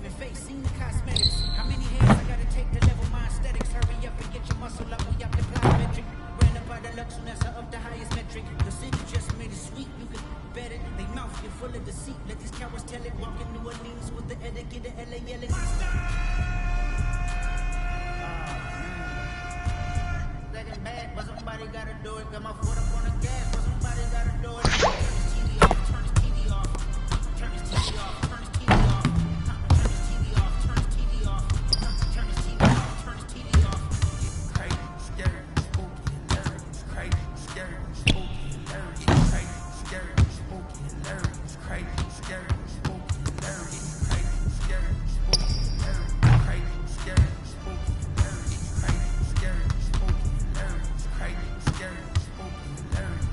saving face, seen the cosmetics. How many hands I gotta take to level my aesthetics? Hurry up and get your muscle up, we up the plyometric. Ran up by the Lux, and that's up the highest metric. The city just made it sweet, you can bet it. They mouth get full of deceit. Let these cowards tell it. Walk in New Orleans with the etiquette, the LA yelling. Second bad, but somebody gotta do it. Got my foot up on the gas, but somebody gotta do it. Turn his TV off, turn his TV off, turn his TV off, turn his TV off, turn his TV off, turn his TV off, turn his TV off, turn his TV off. Crazy, scary, spooky, hilarious. Crazy, scary, spooky, hilarious. Crazy, scary, spooky, hilarious. Crazy, scary, spooky, hilarious. Crazy, scary, spooky, hilarious. Crazy, scary, spooky, hilarious. Crazy, scary, spooky, hilarious. Crazy, scary, spooky, hilarious.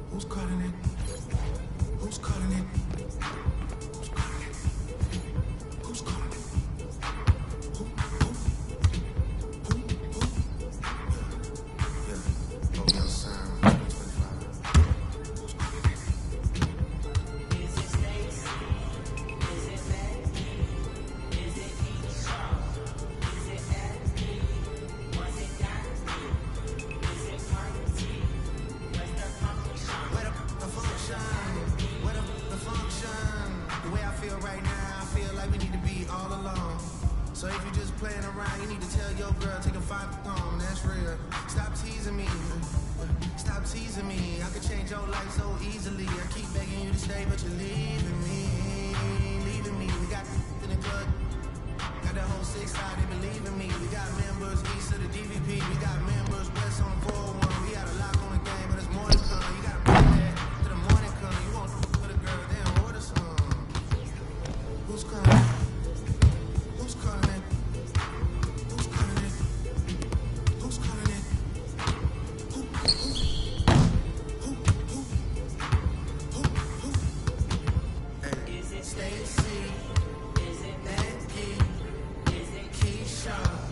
Who's cutting it? Who's cutting it? Who's cutting it? Who's cutting it? Who? Yeah. Oh, your sound. 25. Who's cutting it? Is it Stacy? Is it Maggie? Is it Keisha? Is it Abby? Was it Dusty? Is it Party? Where's the function? Where the function? Where the function? The way I feel right now, I feel like we need to be all alone. So if you're just playing around, you need to tell your girl, take a 5 home, that's real. Stop teasing me. Stop teasing me. I could change your life so easily. I keep begging you to stay, but you're leaving me. Leaving me. We got in the club. Got that whole 6 side, they believe in me. We got members east of the DVP. We got members west on 401. We got a lock on the game, but it's more to come. You gotta bring that to the morning come. You want for the girl, then order some. Who's coming? Who's coming? Who's coming? Who's coming? Who? Hey. Is it Stacy? Is it Becky? Is it Keisha?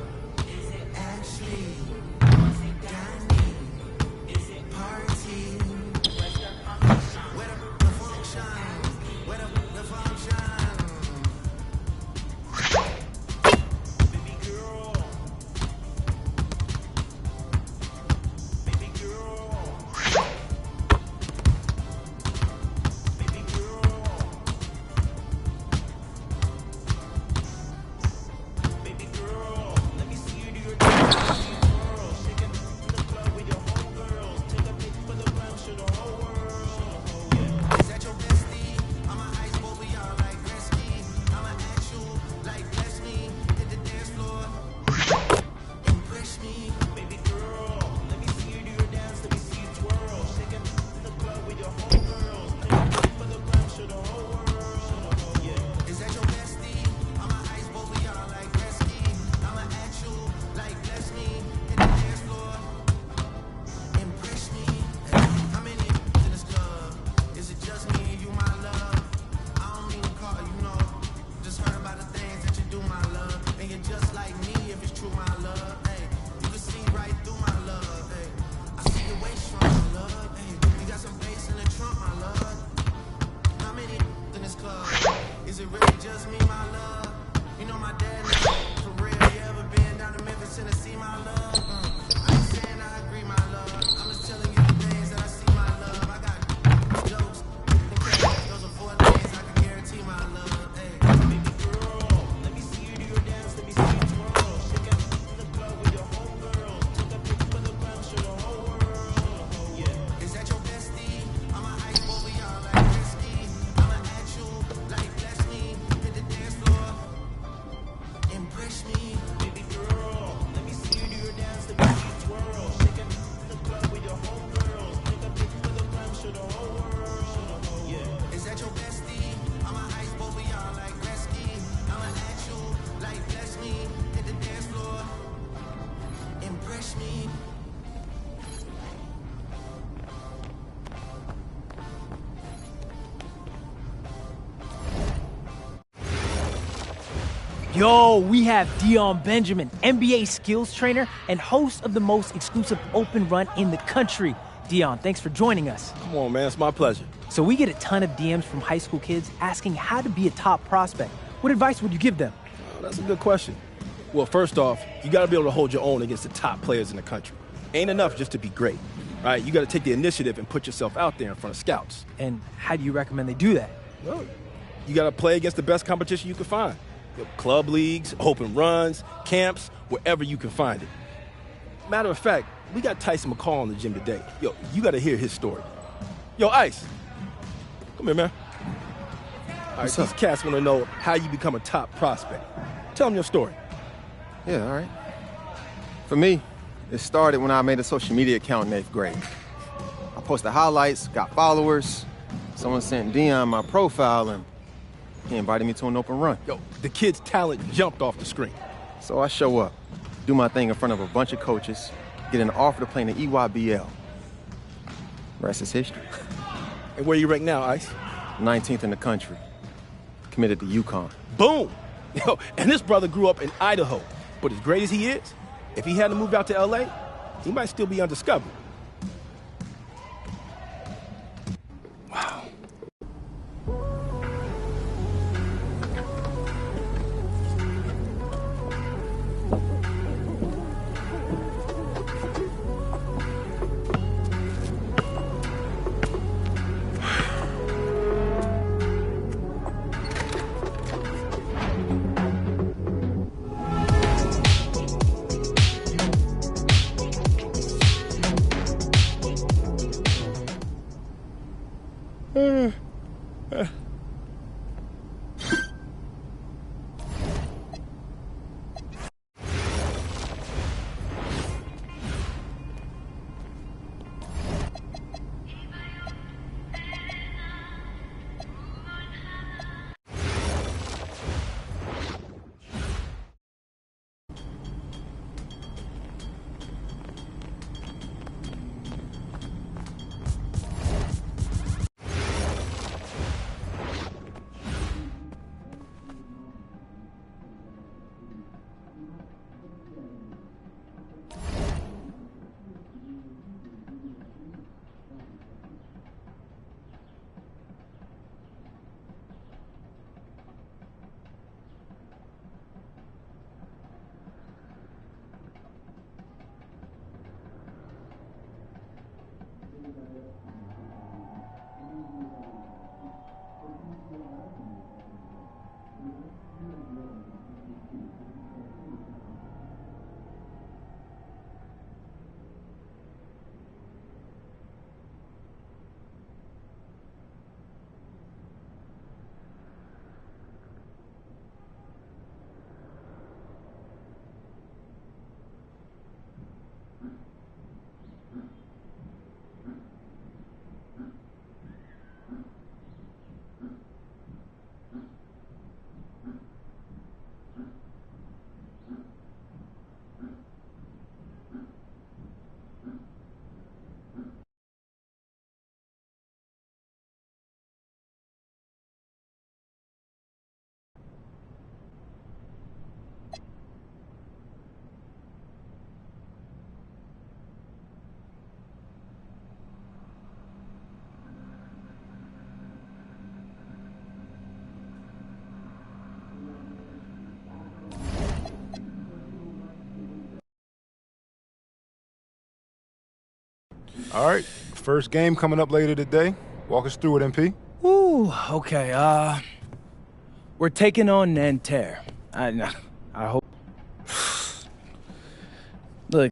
Yo, we have Dion Benjamin, NBA skills trainer and host of the most exclusive open run in the country. Dion, thanks for joining us. Come on, man. It's my pleasure. So we get a ton of DMs from high school kids asking how to be a top prospect. What advice would you give them? Oh, that's a good question. Well, first off, you got to be able to hold your own against the top players in the country. Ain't enough just to be great, right? You got to take the initiative and put yourself out there in front of scouts. And how do you recommend they do that? Well, you got to play against the best competition you can find. Club leagues, open runs, camps, wherever you can find it. Matter of fact, we got Tyson McCall in the gym today. Yo, you got to hear his story. Yo, Ice, come here, man. All right, these cats want to know how you become a top prospect. Tell them your story. Yeah, all right. For me, it started when I made a social media account in 8th grade. I posted highlights, got followers. Someone sent Dion my profile, and he invited me to an open run. Yo, the kid's talent jumped off the screen. So I show up, do my thing in front of a bunch of coaches, get an offer to play in the EYBL. Rest is history. And where you rank now, Ice? 19th in the country. Committed to UConn. Boom! Yo, and this brother grew up in Idaho. But as great as he is, if he hadn't moved out to LA, he might still be undiscovered. Wow. All right, first game coming up later today. Walk us through it, MP. Ooh, okay, we're taking on Nanterre. I hope... Look.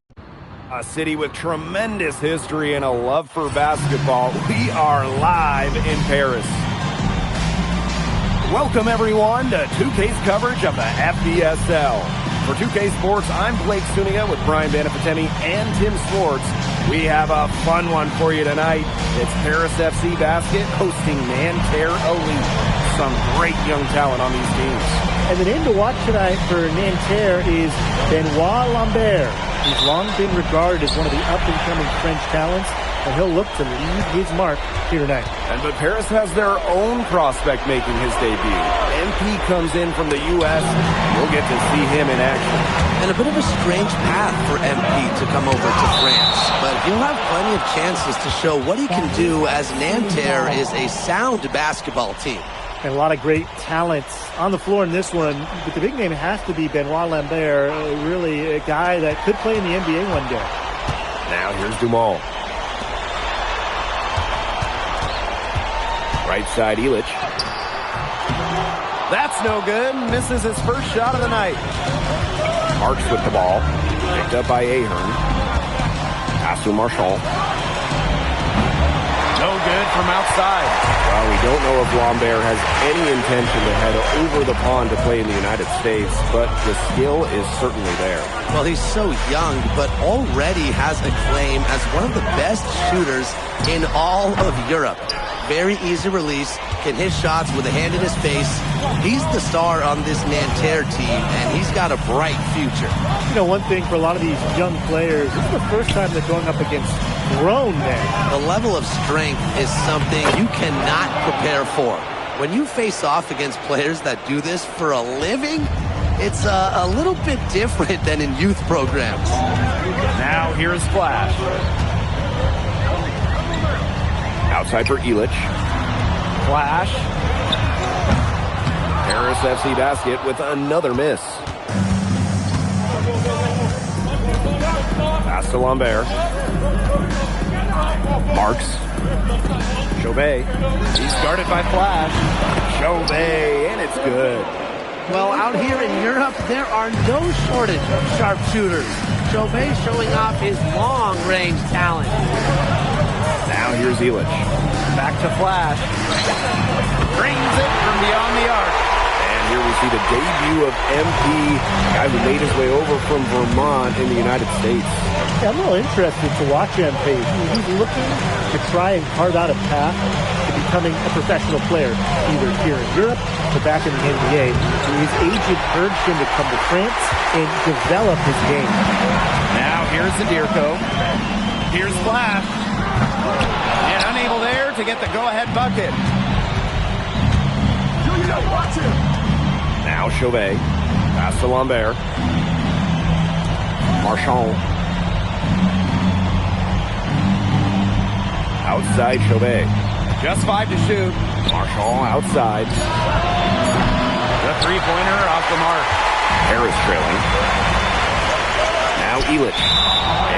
A city with tremendous history and a love for basketball. We are live in Paris. Welcome, everyone, to 2K's coverage of the FDSL. For 2K Sports, I'm Blake Suniga with Brian Banafitemi and Tim Swartz. We have a fun one for you tonight. It's Paris FC Basket hosting Nanterre Elite. Some great young talent on these teams. And the name to watch tonight for Nanterre is Benoit Lambert. He's long been regarded as one of the up-and-coming French talents. and he'll look to leave his mark here tonight. But Paris has their own prospect making his debut. MP comes in from the U.S. You'll get to see him in action. And a bit of a strange path for MP to come over to France, but he'll have plenty of chances to show what he can do, as Nanterre is a sound basketball team. And a lot of great talent on the floor in this one, but the big name has to be Benoit Lambert, really a guy that could play in the NBA one day. Now here's Dumal. Right side, Illich. That's no good. Misses his first shot of the night. Marks with the ball. Picked up by Ahern. Pass to Marchand. No good from outside. Well, we don't know if Lambert has any intention to head over the pond to play in the United States, but the skill is certainly there. Well, he's so young, but already has a claim as one of the best shooters in all of Europe. Very easy release, can hit shots with a hand in his face. He's the star on this Nanterre team, and he's got a bright future. You know, one thing for a lot of these young players, this is the first time they're going up against grown men. The level of strength is something you cannot prepare for. When you face off against players that do this for a living, it's a little bit different than in youth programs. Now here's Flash. Outside for Illich. Flash. Paris FC basket with another miss. Pass to Lambert. Marks. Chauvet. He's guarded by Flash. Chauvet, and it's good. Well, out here in Europe, there are no shortage of sharpshooters. Chauvet showing off his long-range talent. Now here's Illich. Back to Flash. Brings it from beyond the arc. And here we see the debut of MP, guy who made his way over from Vermont in the United States. Yeah, I'm a little interested to watch MP. He's looking to try and carve out a path to becoming a professional player, either here in Europe or back in the NBA. His agent urged him to come to France and develop his game. Now here's Zadirko. Here's Flash. And unable there to get the go-ahead bucket. Now Chauvet. Pass to Lambert. Marchand. Outside Chauvet. Just 5 to shoot. Marchand outside. The three-pointer off the mark. Harris trailing. Now Illich.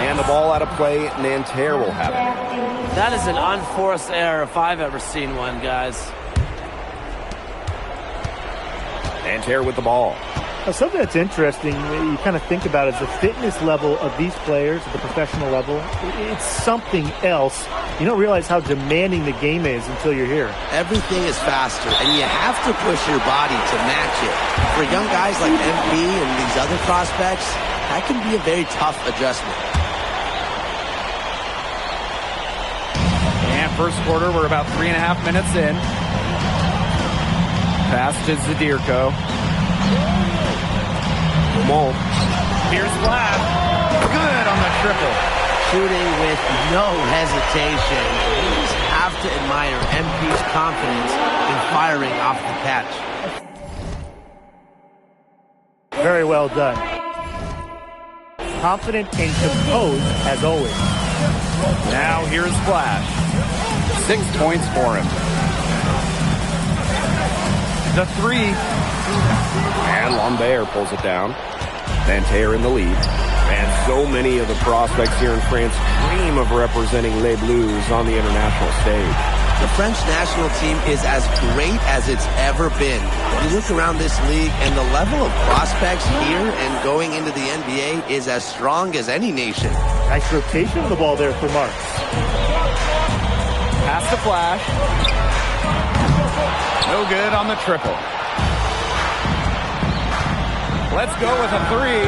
And the ball out of play. Nanterre will have it. That is an unforced error if I've ever seen one, guys. Nanterre with the ball. Now, something that's interesting, you kind of think about, is the fitness level of these players at the professional level. It's something else. You don't realize how demanding the game is until you're here. Everything is faster, and you have to push your body to match it. For young guys like MP and these other prospects, that can be a very tough adjustment. And first quarter, we're about 3.5 minutes in. Pass to Zadirko. Mole. Here's Flash. Good on the triple. Shooting with no hesitation. You just have to admire MP's confidence in firing off the catch. Very well done. Confident and composed as always. Now here's Flash. 6 points for him. The three. And Lambert pulls it down. Nanterre in the lead. And so many of the prospects here in France dream of representing Les Bleus on the international stage. The French national team is as great as it's ever been. You look around this league, and the level of prospects here and going into the NBA is as strong as any nation. Nice rotation of the ball there for Marks. Pass to Flash. No good on the triple. Let's go with a three.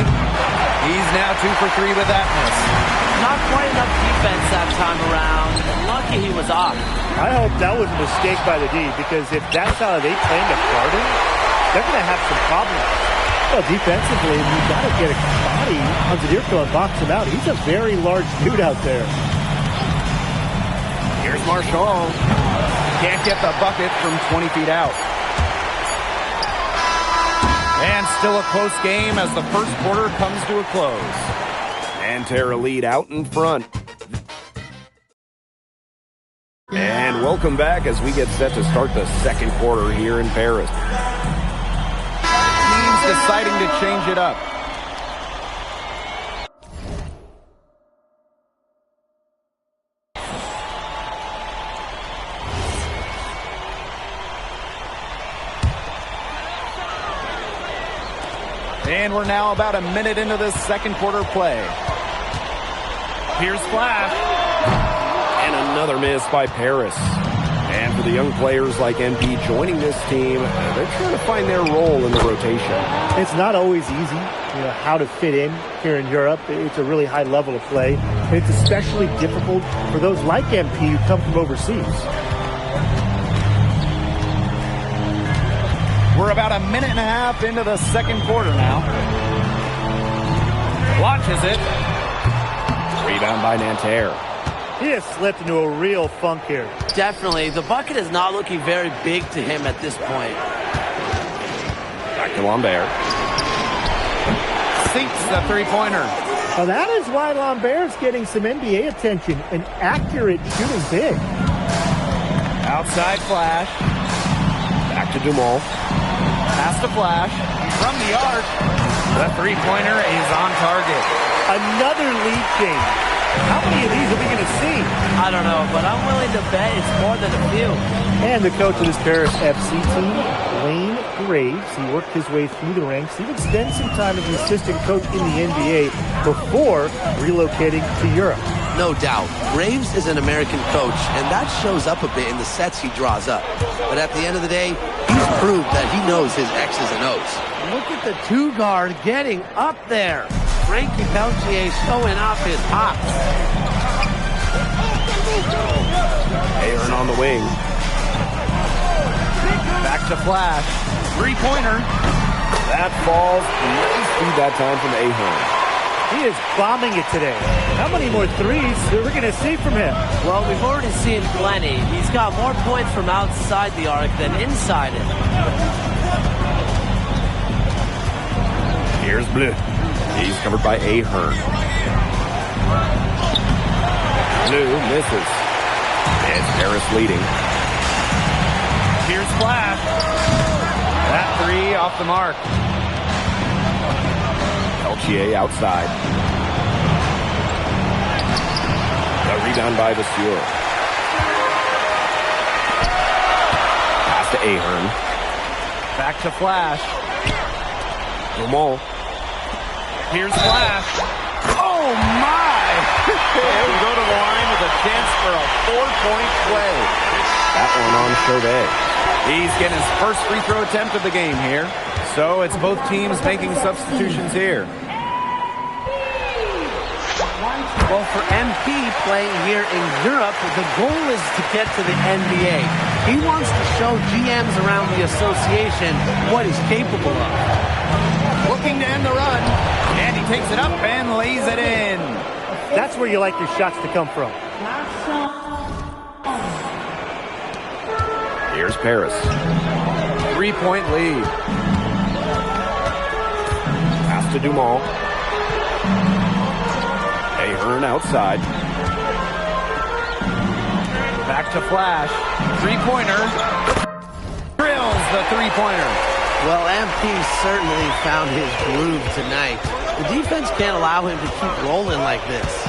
He's now 2 for 3 with that miss. Not quite enough defense that time around. Lucky he was off. I hope that was a mistake by the D, because if that's how they plan to guard him, they're going to have some problems. Well, defensively, you've got to get a body on Zadirko and box him out. He's a very large dude out there. Here's Marshall. Can't get the bucket from 20 feet out. And still a close game as the first quarter comes to a close. And Terra lead out in front. And welcome back as we get set to start the second quarter here in Paris. Teams deciding to change it up. And we're now about a minute into this second quarter play. Here's Flash. And another miss by Paris. And for the young players like MP joining this team, they're trying to find their role in the rotation. It's not always easy, how to fit in here in Europe. It's a really high level of play. It's especially difficult for those like MP who come from overseas. We're about a minute and a half into the second quarter now. Launches it. Rebound by Nanterre. He has slipped into a real funk here. Definitely. The bucket is not looking very big to him at this point. Back to Lambert. Sinks the three-pointer. Now that is why Lambert's getting some NBA attention. An accurate shooting big. Outside Flash. Back to Dumont. Pass to Flash. From the arc. The three-pointer is on target. Another lead change. How many of these are we going to see? I don't know, but I'm willing to bet it's more than a few. And the coach of this Paris FC team, Wayne Graves, he worked his way through the ranks. He would spend some time as an assistant coach in the NBA before relocating to Europe. No doubt. Graves is an American coach, and that shows up a bit in the sets he draws up. But at the end of the day, he's proved that he knows his X's and O's. Look at the two-guard getting up there. Frankie Peltier showing off his hops. Aaron on the wing. Back to Flash. Three-pointer. That falls. Nice feed that time from Ahern. He is bombing it today. How many more threes are we going to see from him? Well, we've already seen plenty. He's got more points from outside the arc than inside it. Here's Bleu. He's covered by Ahern. Bleu misses. It's Paris leading. Here's Flash. That three off the mark. Peltier outside. The rebound by Vasseur. Pass to Ahern. Back to Flash. Dumont. Here's Flash. Oh, my! We go to the line with a chance for a 4-point play. That one on Chauvet. He's getting his first free throw attempt of the game here. So it's both teams making substitutions here. Well, for MP playing here in Europe, the goal is to get to the NBA. He wants to show GMs around the association what he's capable of. Looking to end the run. And he takes it up and lays it in. That's where you like your shots to come from. Here's Paris. 3-point lead. Pass to Dumont. Ahern outside. Back to Flash. Three-pointer. Drills the three-pointer. Well, MP certainly found his groove tonight. The defense can't allow him to keep rolling like this.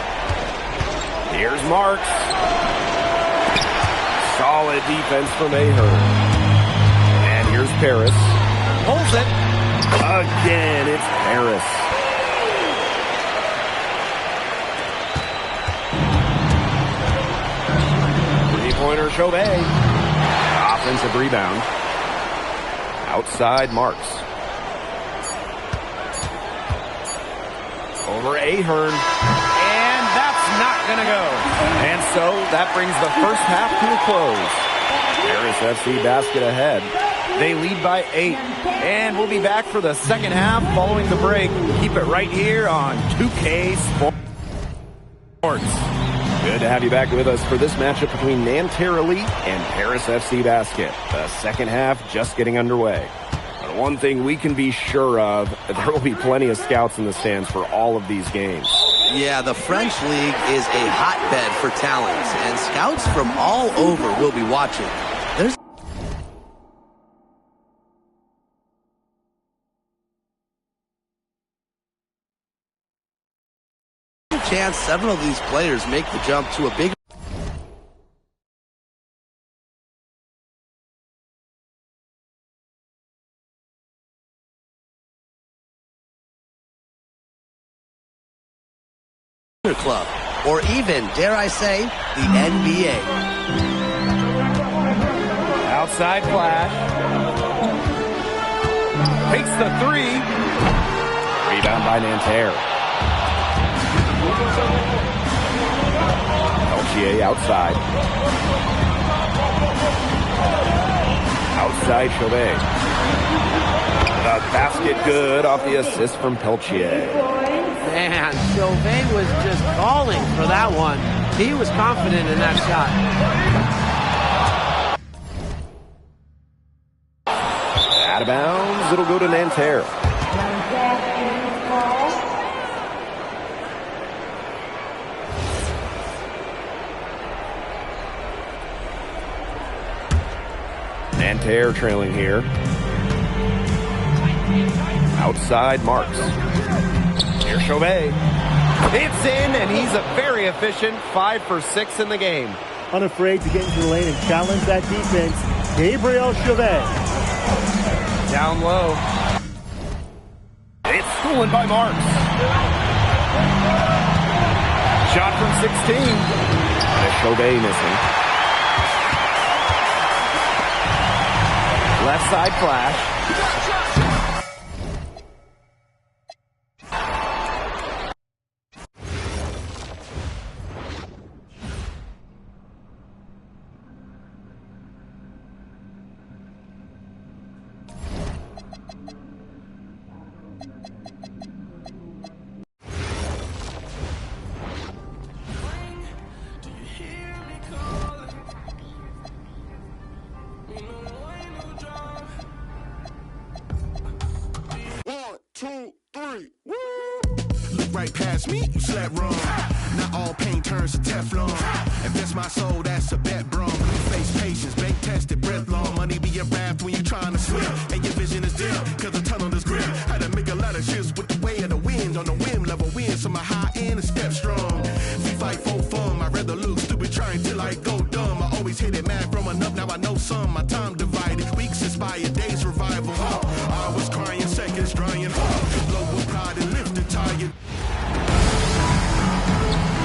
Here's Marks. Solid defense from Ahern. And here's Paris. Pulls it. Again, it's Paris. Three-pointer Chauvet. Offensive rebound. Outside Marks. Over Ahern. And that's not going to go. And so that brings the first half to a close. Paris FC basket ahead. They lead by 8. And we'll be back for the second half following the break. Keep it right here on 2K Sports. Good to have you back with us for this matchup between Nanterre Elite and Paris FC Basket. The second half just getting underway. But one thing we can be sure of, there will be plenty of scouts in the stands for all of these games. Yeah, the French League is a hotbed for talent, and scouts from all over will be watching. There's a chance several of these players make the jump to a big club, or even, dare I say, the NBA. Outside flash. Takes the three. Rebound by Nanterre. Peltier outside. Outside Chauvet. The basket good off the assist from Peltier. Man, Chauvet was just calling for that one. He was confident in that shot. Out of bounds, it'll go to Nanterre. Nanterre trailing here. Outside Marks. Here's Chauvet. It's in, and he's a very efficient 5 for 6 in the game. Unafraid to get into the lane and challenge that defense, Gabriel Chauvet. Down low. It's stolen by Marks. Shot from 16. And Chauvet missing. Left side flash. Right past me, you slept wrong. Not all pain turns to Teflon. If that's my soul, that's a bet, bro. Face patience, bank tested, breath long. Money be a raft when you're trying to swim. And your vision is dim, cause the tunnel is grim. Had to make a lot of shifts with the way of the wind. On the whim, level win, so my high end is step strong. We fight for fun, I'd rather look stupid trying till I go dumb. I always hit it mad growing up, now I know some. My time divided, weeks inspired, days revival. I was crying, seconds drying. Low with pride and lifted tired.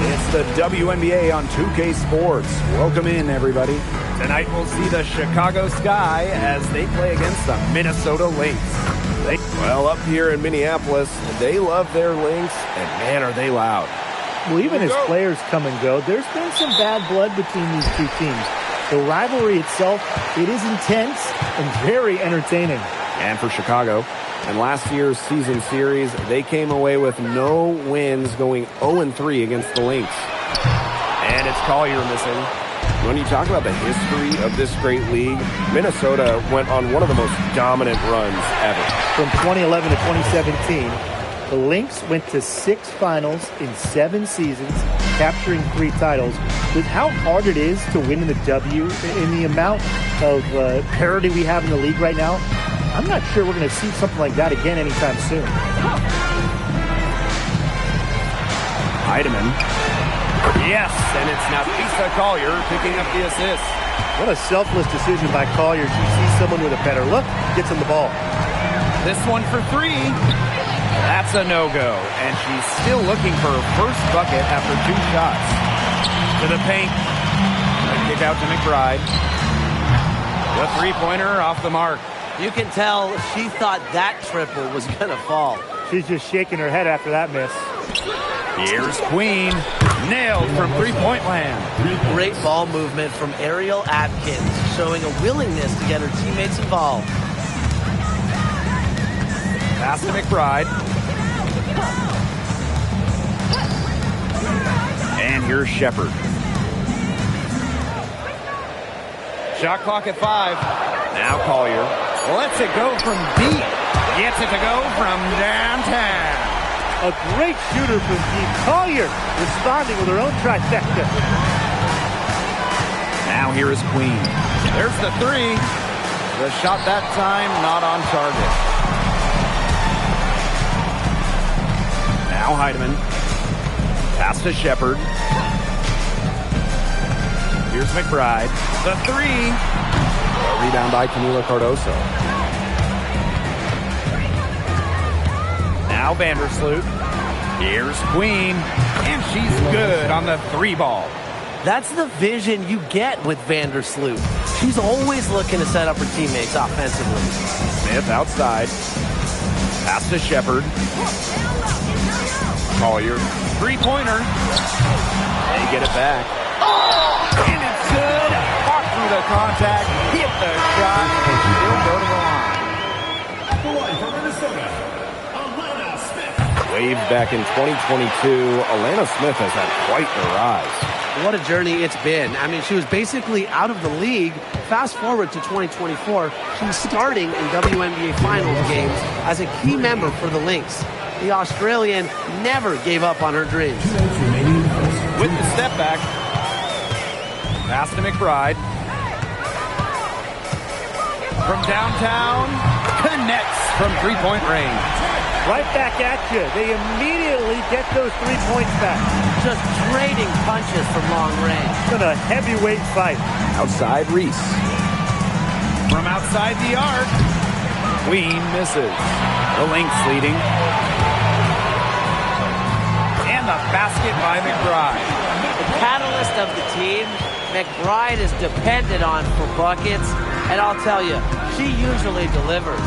It's the WNBA on 2K Sports. Welcome in, everybody. Tonight we'll see the Chicago Sky as they play against the Minnesota Lynx. Well, up here in Minneapolis, they love their Lynx, and man, are they loud. Well, even as players come and go, there's been some bad blood between these two teams. The rivalry itself, it is intense and very entertaining. And for Chicago, in last year's season series, they came away with no wins, going 0-3 against the Lynx. And it's Collier missing. When you talk about the history of this great league, Minnesota went on one of the most dominant runs ever. From 2011 to 2017, the Lynx went to 6 finals in 7 seasons, capturing 3 titles. With how hard it is to win in the W, in the amount of parity we have in the league right now, I'm not sure we're going to see something like that again anytime soon. Heidemann. Yes, and it's Nafisa Collier picking up the assist. What a selfless decision by Collier. She sees someone with a better look, gets him the ball. This one for 3. That's a no-go, and she's still looking for her first bucket after 2 shots. To the paint. A kick out to McBride. The three-pointer off the mark. You can tell she thought that triple was going to fall. She's just shaking her head after that miss. Here's Queen. Nailed from three-point land. Great ball movement from Ariel Atkins, showing a willingness to get her teammates involved. Pass to McBride. And here's Shepard. Shot clock at 5. Now Collier lets it go from deep. Gets it to go from downtown. A great shooter from deep. Collier responding with her own trifecta. Now here is Queen. There's the 3. The shot that time not on target. Now Heidemann. Pass to Shepard. Here's McBride. The 3. A rebound by Camila Cardoso. Now Vandersloot. Here's Queen. And she's good on the 3 ball. That's the vision you get with Vandersloot. She's always looking to set up her teammates offensively. Smith outside. Pass to Shepard. Collier. 3-pointer. They get it back. Oh! And it's good. Walk through the contact. Hit the shot. And still go to the line. For Minnesota, Alana Smith. Waived back in 2022, Alana Smith has had quite the rise. What a journey it's been. I mean, she was basically out of the league. Fast forward to 2024, she's starting in WNBA Finals games as a key member for the Lynx. The Australian never gave up on her dreams. With the step back, pass to McBride. From downtown, connects from 3-point range. Right back at you. They immediately get those 3 points back. Just trading punches from long range. It's been a heavyweight fight. Outside Reese. From outside the arc, Queen misses. The Lynx leading. And the basket by McBride. The catalyst of the team, McBride is depended on for buckets. And I'll tell you, she usually delivers.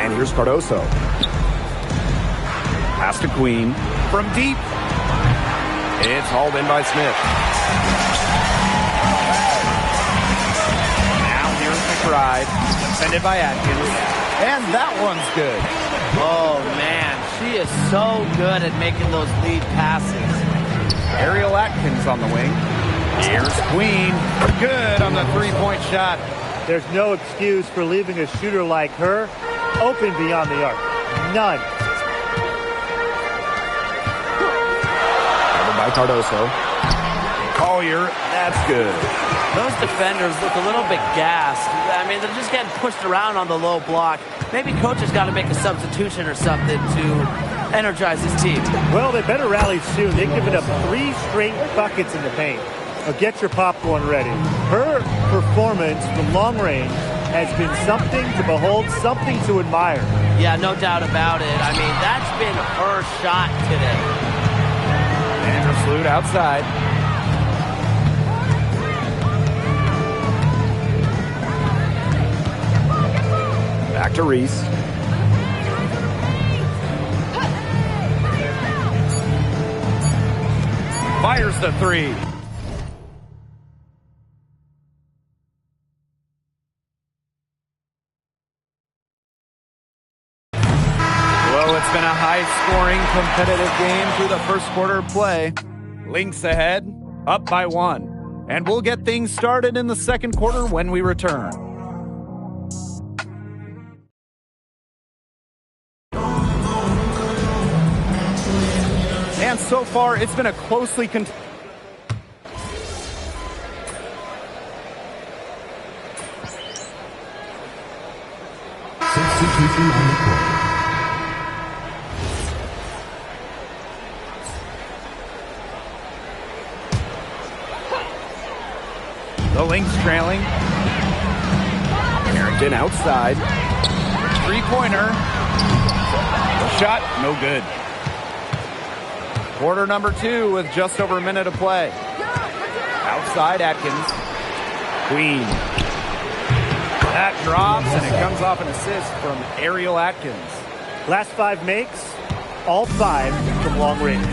And here's Cardoso. Pass to Queen. From deep. It's hauled in by Smith. Now here's McBride. Defended by Atkins. And that one's good. Oh, man. She is so good at making those lead passes. Ariel Atkins on the wing. Here's Queen. Good on the 3-point shot. There's no excuse for leaving a shooter like her open beyond the arc. None. Covered by Cardoso. Collier, that's good. Those defenders look a little bit gassed. I mean, they're just getting pushed around on the low block. Maybe coach has got to make a substitution or something to energize his team. Well, they better rally soon. They've given up 3 straight buckets in the paint. Now get your popcorn ready. Her performance from long range has been something to behold, something to admire. Yeah, no doubt about it. I mean, that's been her shot today. Vandersloot outside. Back to Reese. Fires the 3. It's been a high-scoring, competitive game through the first quarter of play. Lynx ahead, up by 1. And we'll get things started in the second quarter when we return. And so far, it's been a closely contested... Substitution on the court. The Lynx trailing. Harrington outside. 3-pointer. Shot, no good. Quarter number 2 with just over a minute to play. Outside Atkins. Queen. That drops and it comes off an assist from Ariel Atkins. Last 5 makes, all 5 from long range.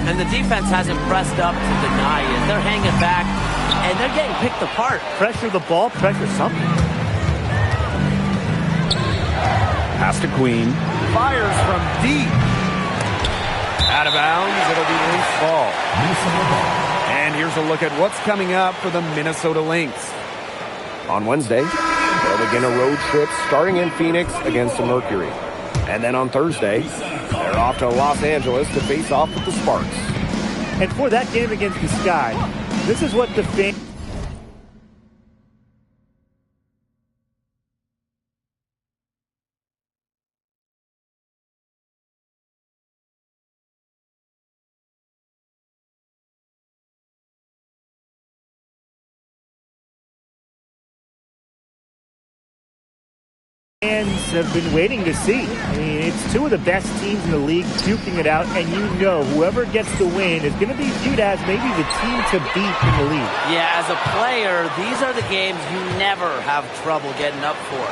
And the defense hasn't pressed up to deny it. They're hanging back, and they're getting picked apart. Pressure the ball, pressure something. Pass to Queen. Fires from deep. Out of bounds, it'll be Lynx ball. And here's here's a look at what's coming up for the Minnesota Lynx. On Wednesday, they'll begin a road trip starting in Phoenix against the Mercury. And then on Thursday, they're off to Los Angeles to face off with the Sparks. And for that game against the Sky, this is what the fans... fans have been waiting to see. I mean, it's two of the best teams in the league duking it out, and you know whoever gets the win is going to be viewed as maybe the team to beat in the league. Yeah, as a player, these are the games you never have trouble getting up for.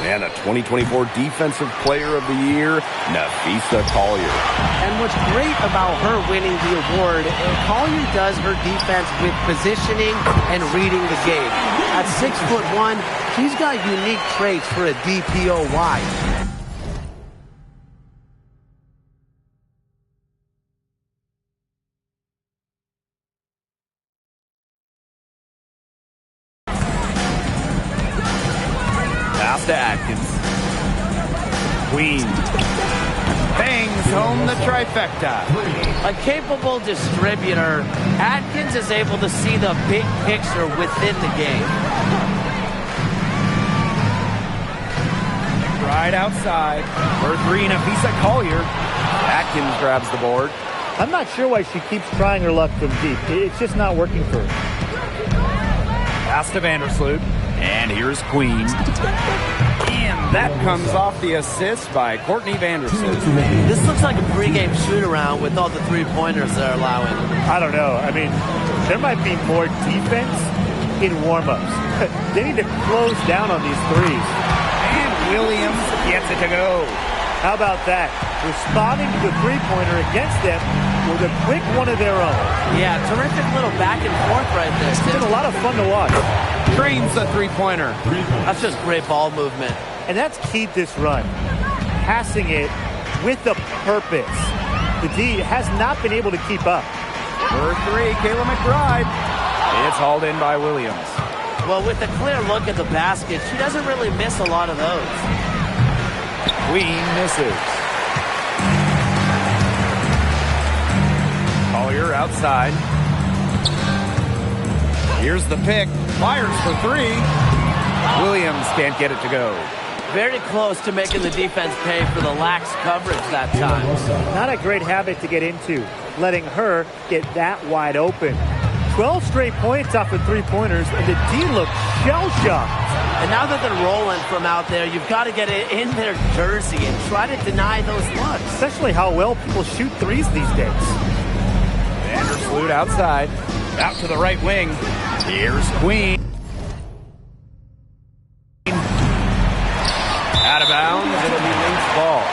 And a 2024 Defensive Player of the Year, Nafisa Collier. And what's great about her winning the award, Collier does her defense with positioning and reading the game. At 6'1", she's got unique traits for a DPOY. Pass to Atkins. Queen bangs home the trifecta. A capable distributor, Atkins is able to see the big picture within the game. Right outside. For three, Nafisa Collier. Atkins grabs the board. I'm not sure why she keeps trying her luck from deep. It's just not working for her. Pass to Vandersloot. And here's Queen. And that comes off the assist by Courtney Vandersloot. This looks like a pregame shoot-around with all the three-pointers they're allowing. I don't know. I mean, there might be more defense in warm-ups. They need to close down on these threes. And Williams gets it to go. How about that? Responding to the three-pointer against them with a quick one of their own. Yeah, terrific little back and forth right there. It's been a lot of fun to watch. Trains the three-pointer. That's just great ball movement. And that's keyed this run. Passing it with a purpose. The D has not been able to keep up. For three, Kayla McBride. It's hauled in by Williams. Well, with a clear look at the basket, she doesn't really miss a lot of those. Queen misses. Collier outside. Here's the pick. Fires for three. Williams can't get it to go. Very close to making the defense pay for the lax coverage that time. Not a great habit to get into, letting her get that wide open. 12 straight points off of three-pointers, and the D looks shell-shocked. And now that they're rolling from out there, you've got to get it in their jersey and try to deny those looks. Especially how well people shoot threes these days. Vandersloot outside. Out to the right wing. Here's Queen. Out of bounds. It'll be Lynx ball.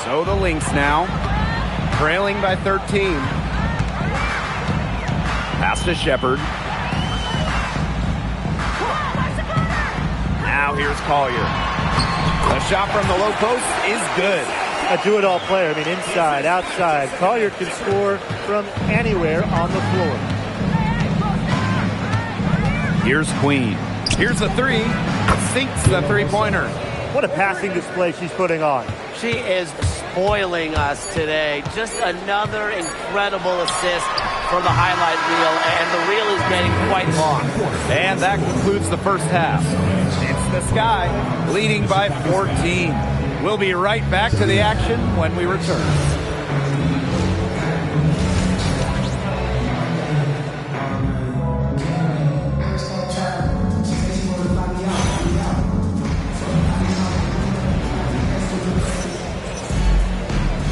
So the Lynx now, trailing by 13. Pass to Shepard. Now here's Collier. The shot from the low post is good. A do-it-all player. I mean, inside, outside. Collier can score from anywhere on the floor. Here's Queen. Here's the three. Sinks the three-pointer. What a passing display she's putting on. She is spoiling us today. Just another incredible assist for the highlight reel, and the reel is getting quite long. And that concludes the first half. It's the Sky leading by 14. We'll be right back to the action when we return.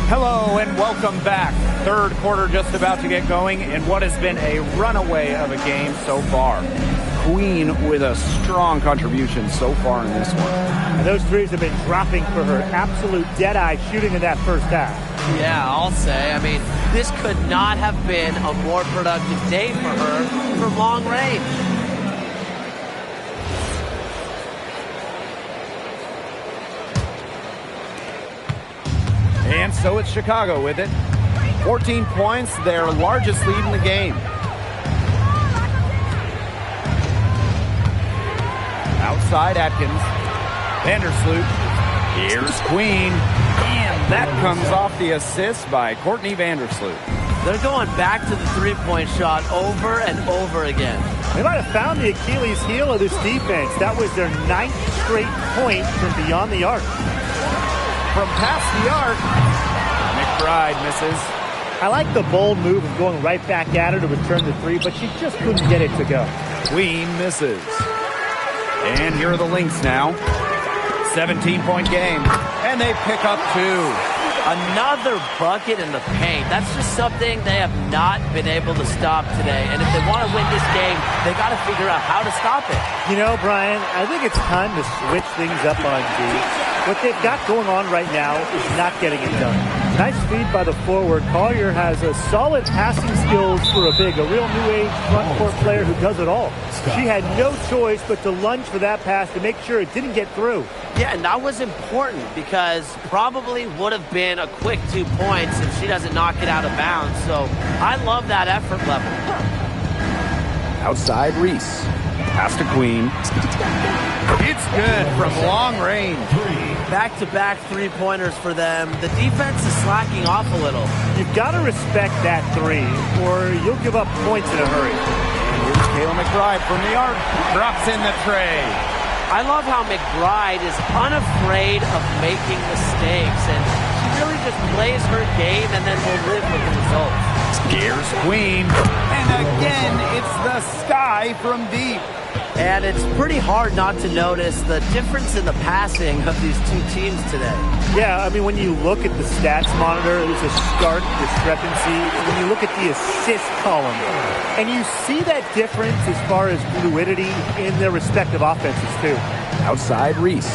Hello and welcome back. Third quarter just about to get going in what has been a runaway of a game so far. Queen with a strong contribution so far in this one. And those threes have been dropping for her. Absolute dead-eye shooting in that first half. Yeah, I'll say. I mean, this could not have been a more productive day for her from long range. And so it's Chicago with it. 14 points, their largest lead in the game. Outside Atkins. Vandersloot. Here's Queen. And that comes off the assist by Courtney Vandersloot. They're going back to the three-point shot over and over again. They might have found the Achilles heel of this defense. That was their 9th straight point from beyond the arc. From past the arc, McBride misses. I like the bold move of going right back at her to return the three, but she just couldn't get it to go. Queen misses. And here are the Lynx now. 17-point game. And they pick up 2. Another bucket in the paint. That's just something they have not been able to stop today. And if they want to win this game, they got to figure out how to stop it. You know, Brian, I think it's time to switch things up on D. What they've got going on right now is not getting it done. Nice feed by the forward. Collier has a solid passing skills for a big, a real new age front court player who does it all. She had no choice but to lunge for that pass to make sure it didn't get through. Yeah, and that was important because probably would have been a quick 2 points if she doesn't knock it out of bounds. So I love that effort level. Outside Reese. Pass to Queen. It's good from long range. Back-to-back three-pointers for them. The defense is slacking off a little. You've got to respect that three, or you'll give up points in a hurry. And here's Kayla McBride from the arc. Drops in the tray. I love how McBride is unafraid of making mistakes, and she really just plays her game and then will live with the results. Here's Queen. And again, it's the sky from deep. And it's pretty hard not to notice the difference in the passing of these two teams today. Yeah, I mean, when you look at the stats monitor, there's a stark discrepancy. When you look at the assist column, and you see that difference as far as fluidity in their respective offenses, too. Outside Reese.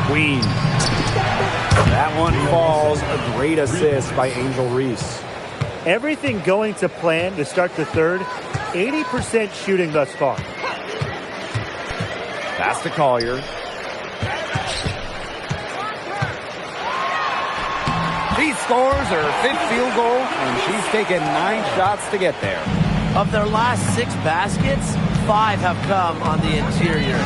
Queen. That one falls. A great assist by Angel Reese. Everything going to plan to start the third. 80% shooting thus far. Pass to Collier. She scores her 5th field goal, and she's taken 9 shots to get there. Of their last 6 baskets, 5 have come on the interior.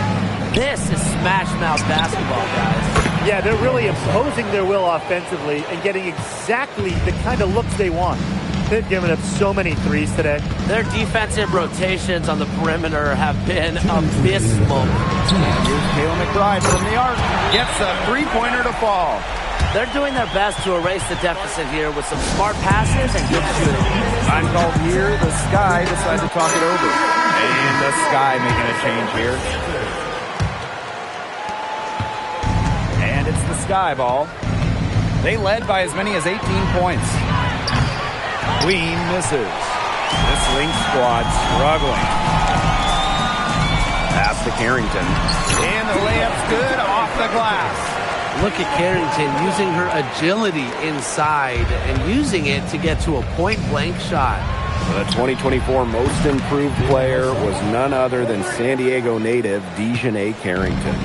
This is smash-mouth basketball, guys. Yeah, they're really imposing their will offensively and getting exactly the kind of looks they want. They've given up so many threes today. Their defensive rotations on the perimeter have been abysmal. Here's Kayla McBride from the arc. Gets a three-pointer to fall. They're doing their best to erase the deficit here with some smart passes and good shooting. Time called here. The Sky decide to talk it over. And the Sky making a change here. And it's the Sky ball. They led by as many as 18 points. Queen misses. This Lynx squad struggling. Pass to Carrington. And the layup's good off the glass. Look at Carrington using her agility inside and using it to get to a point-blank shot. The 2024 most improved player was none other than San Diego native Dejanay Carrington.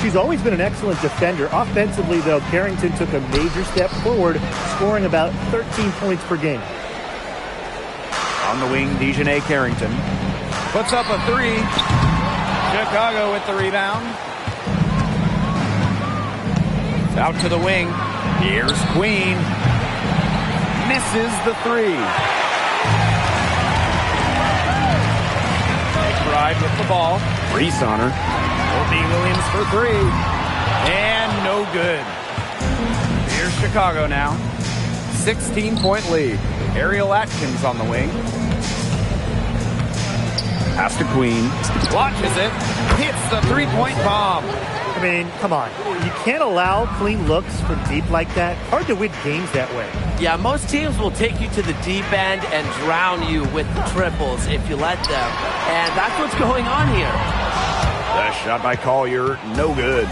She's always been an excellent defender. Offensively, though, Carrington took a major step forward, scoring about 13 points per game. On the wing, Dejanay Carrington puts up a 3. Chicago with the rebound. Out to the wing. Here's Queen. Misses the 3. McBride with the ball. Reese on her. Courtney Williams for 3. And no good. Here's Chicago now. 16-point lead. Ariel Atkins on the wing. Pass to Queen. Launches it. Hits the three-point bomb. I mean, come on. You can't allow clean looks from deep like that. Hard to win games that way. Yeah, most teams will take you to the deep end and drown you with the triples if you let them. And that's what's going on here. The shot by Collier, no good.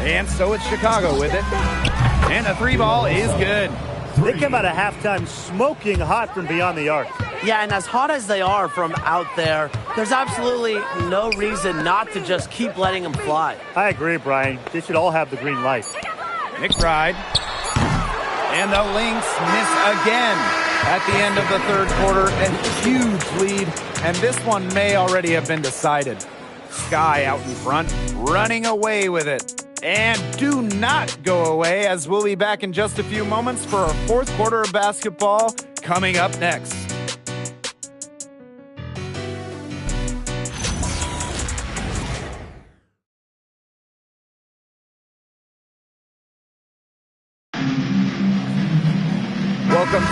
And so it's Chicago with it. And a 3 ball is good. They come out of halftime smoking hot from beyond the arc. Yeah, and as hot as they are from out there, there's absolutely no reason not to just keep letting them fly. I agree, Brian. They should all have the green light. McBride. And the Lynx miss again at the end of the third quarter. A huge lead, and this one may already have been decided. Sky out in front, running away with it. And do not go away, as we'll be back in just a few moments for our fourth quarter of basketball coming up next. Welcome.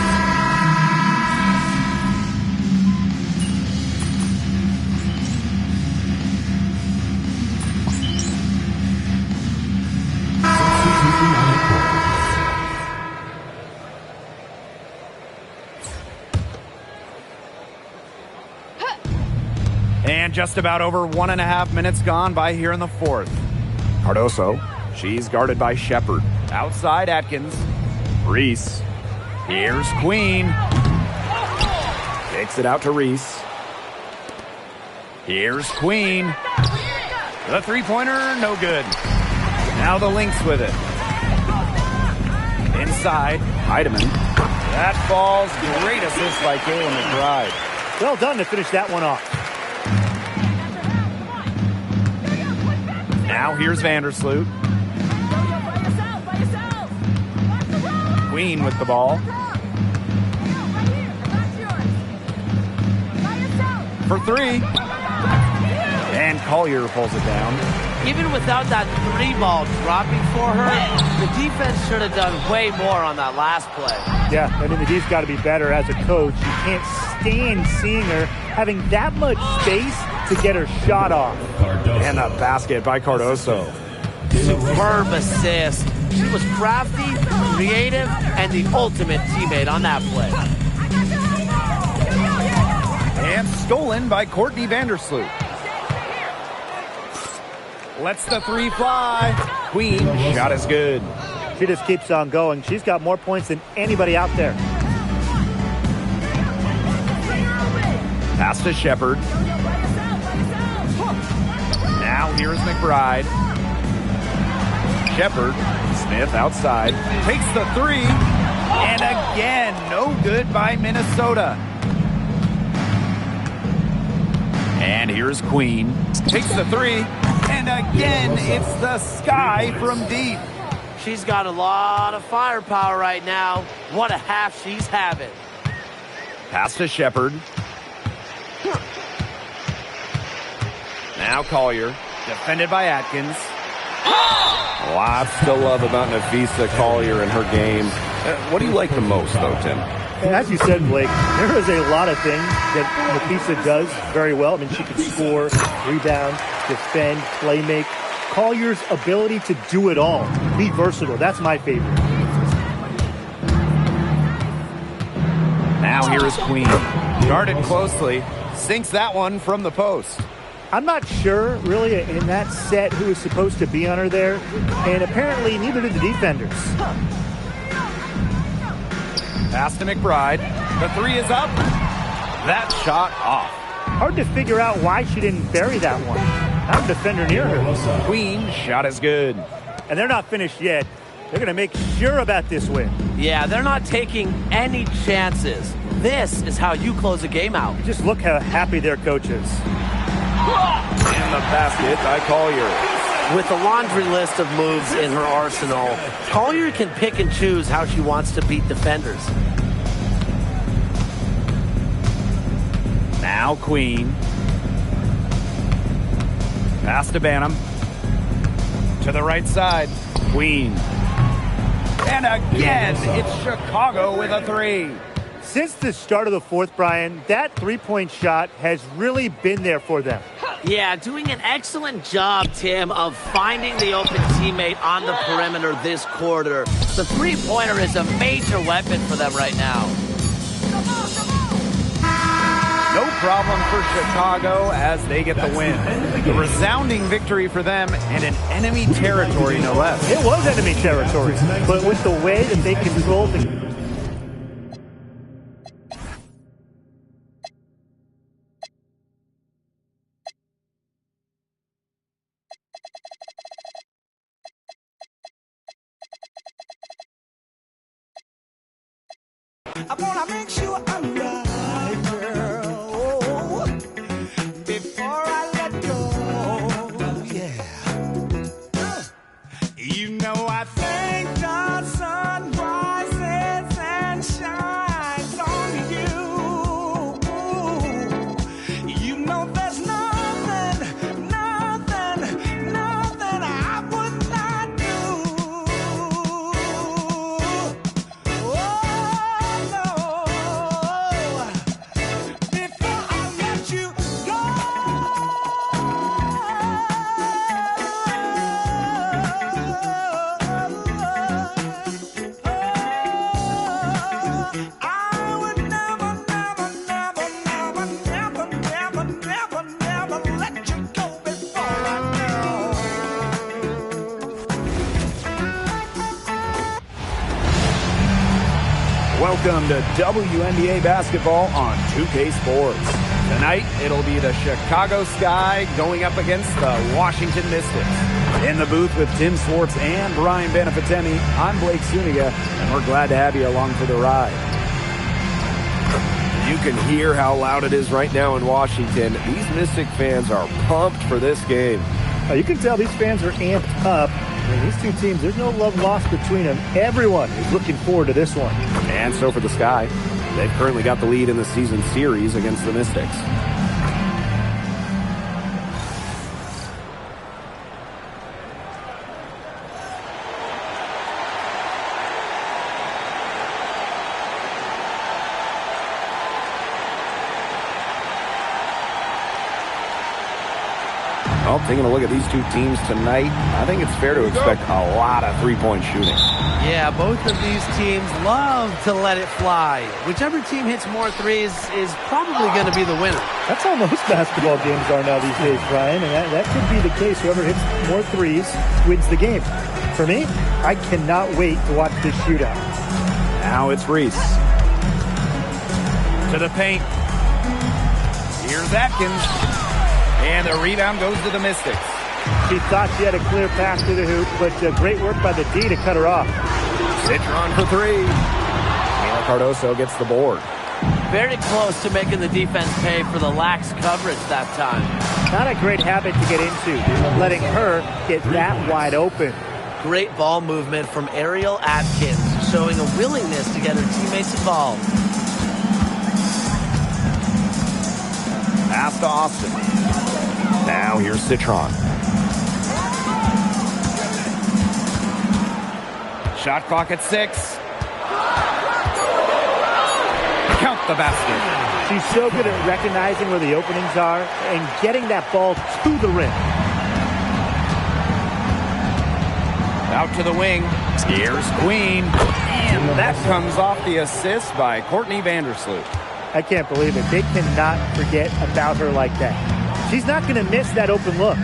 And just about over 1.5 minutes gone by here in the fourth. Cardoso, she's guarded by Shepard. Outside Atkins. Reese. Here's Queen. Takes it out to Reese. Here's Queen. The three-pointer, no good. Now the Lynx with it. Inside, Heidemann. That falls. Great assist by Kayla McBride. Well done to finish that one off. Now here's Vandersloot. Queen with the ball. For three. And Collier pulls it down. Even without that three ball dropping for her, the defense should have done way more on that last play. Yeah, I mean, the D's got to be better as a coach. You can't stand seeing her having that much space to get her shot off. And a basket by Cardoso. Superb assist. She was crafty, creative, and the ultimate teammate on that play. And stolen by Courtney Vandersloot. Lets the three fly. Queen, shot is good. She just keeps on going. She's got more points than anybody out there. Pass to Shepard. Now here's McBride. Shepard. Smith outside. Takes the three. And again, no good by Minnesota. And here's Queen. Takes the three. And again, it's the Sky from deep. She's got a lot of firepower right now. What a half she's having. Pass to Shepard. Now Collier. Defended by Atkins. Lots to love about Nafisa Collier and her game. What do you like the most, though, Tim? And as you said, Blake, there is a lot of things that Nafisa does very well. I mean, she can score, rebound, defend, play make. Collier's ability to do it all, be versatile. That's my favorite. Now here is Queen. Guarded closely. Sinks that one from the post. I'm not sure, really, in that set who was supposed to be on her there. And apparently, neither did the defenders. Pass to McBride. The three is up. That shot off. Hard to figure out why she didn't bury that one. Not a defender near her. Queen, shot is good. And they're not finished yet. They're going to make sure about this win. Yeah, they're not taking any chances. This is how you close a game out. Just look how happy their coach is. And the basket by Collier. With a laundry list of moves in her arsenal, Collier can pick and choose how she wants to beat defenders. Now Queen. Pass to Banham. To the right side. Queen. And again, it's Chicago with a three. Since the start of the fourth, Brian, that three-point shot has really been there for them. Yeah, doing an excellent job, Tim, of finding the open teammate on the perimeter this quarter. The three-pointer is a major weapon for them right now. No problem for Chicago as they get the win. A resounding victory for them and an enemy territory, no less. It was enemy territory, but with the way that they controlled the I wanna make sure I'm right, girl. Oh, before I let go, yeah. You know I thank the sun rises and shines on you. You know there's nothing I would not do. Oh no, before I let you go. I would never, never, never, never, never, never, never, never let you go before I know. Welcome to WNBA basketball on 2K Sports. Tonight, it'll be the Chicago Sky going up against the Washington Mystics. In the booth with Tim Swartz and Brian Benefitemi, I'm Blake Suniga, and we're glad to have you along for the ride. You can hear how loud it is right now in Washington. These Mystic fans are pumped for this game. You can tell these fans are amped up. I mean, these two teams, there's no love lost between them. Everyone is looking forward to this one. And so for the Sky, they've currently got the lead in the season series against the Mystics. Well, taking a look at these two teams tonight, I think it's fair to expect a lot of three-point shooting. Yeah, both of these teams love to let it fly. Whichever team hits more threes is probably going to be the winner. That's how most basketball games are now these days, Brian, and that could be the case. Whoever hits more threes wins the game. For me, I cannot wait to watch this shootout. Now it's Reese. To the paint. Here's Atkins. And the rebound goes to the Mystics. She thought she had a clear pass to the hoop, but great work by the D to cut her off. Citron for three. Mila Cardoso gets the board. Very close to making the defense pay for the lax coverage that time. Not a great habit to get into, letting her get that wide open. Great ball movement from Ariel Atkins, showing a willingness to get her teammates involved. Pass to Austin. Now here's Citron. Shot clock at 6. Count the basket. She's so good at recognizing where the openings are and getting that ball to the rim. Out to the wing. Here's Queen. And that comes off the assist by Courtney Vandersloot. I can't believe it. They cannot forget about her like that. She's not going to miss that open look.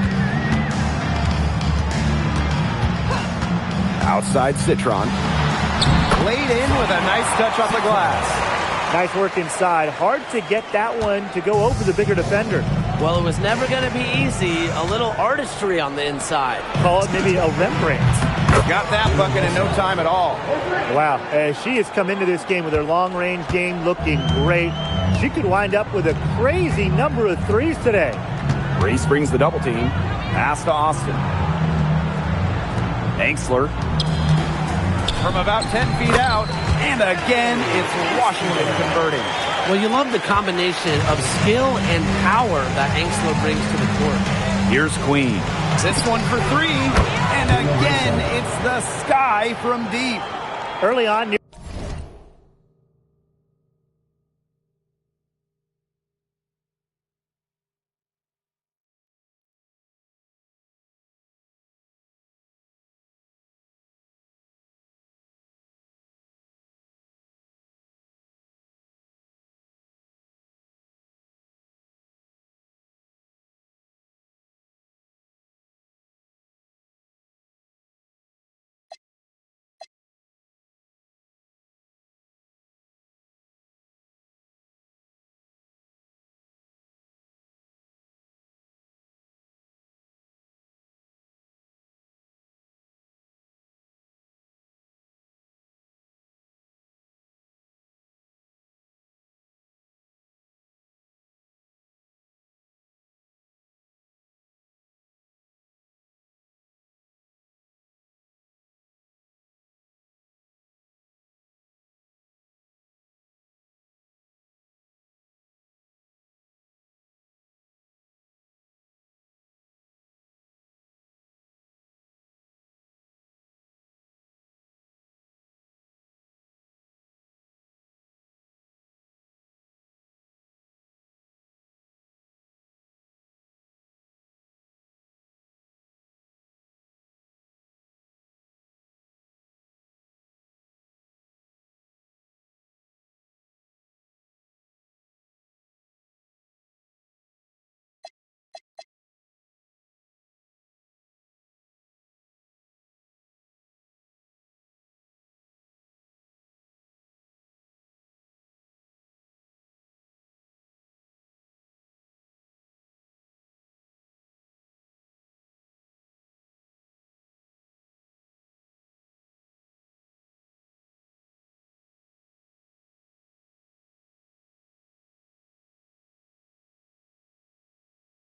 Outside Citron. Laid in with a nice touch off the glass. Nice work inside. Hard to get that one to go over the bigger defender. Well, it was never going to be easy. A little artistry on the inside. Call it maybe a Rembrandt. Got that bucket in no time at all. Wow, she has come into this game with her long-range game looking great. She could wind up with a crazy number of threes today. Reese brings the double team. Pass to Austin. Angsler. From about 10 feet out. And again, it's Washington converting. Well, you love the combination of skill and power that Angsler brings to the court. Here's Queen. This one for 3. And again, it's the Sky from deep. Early on,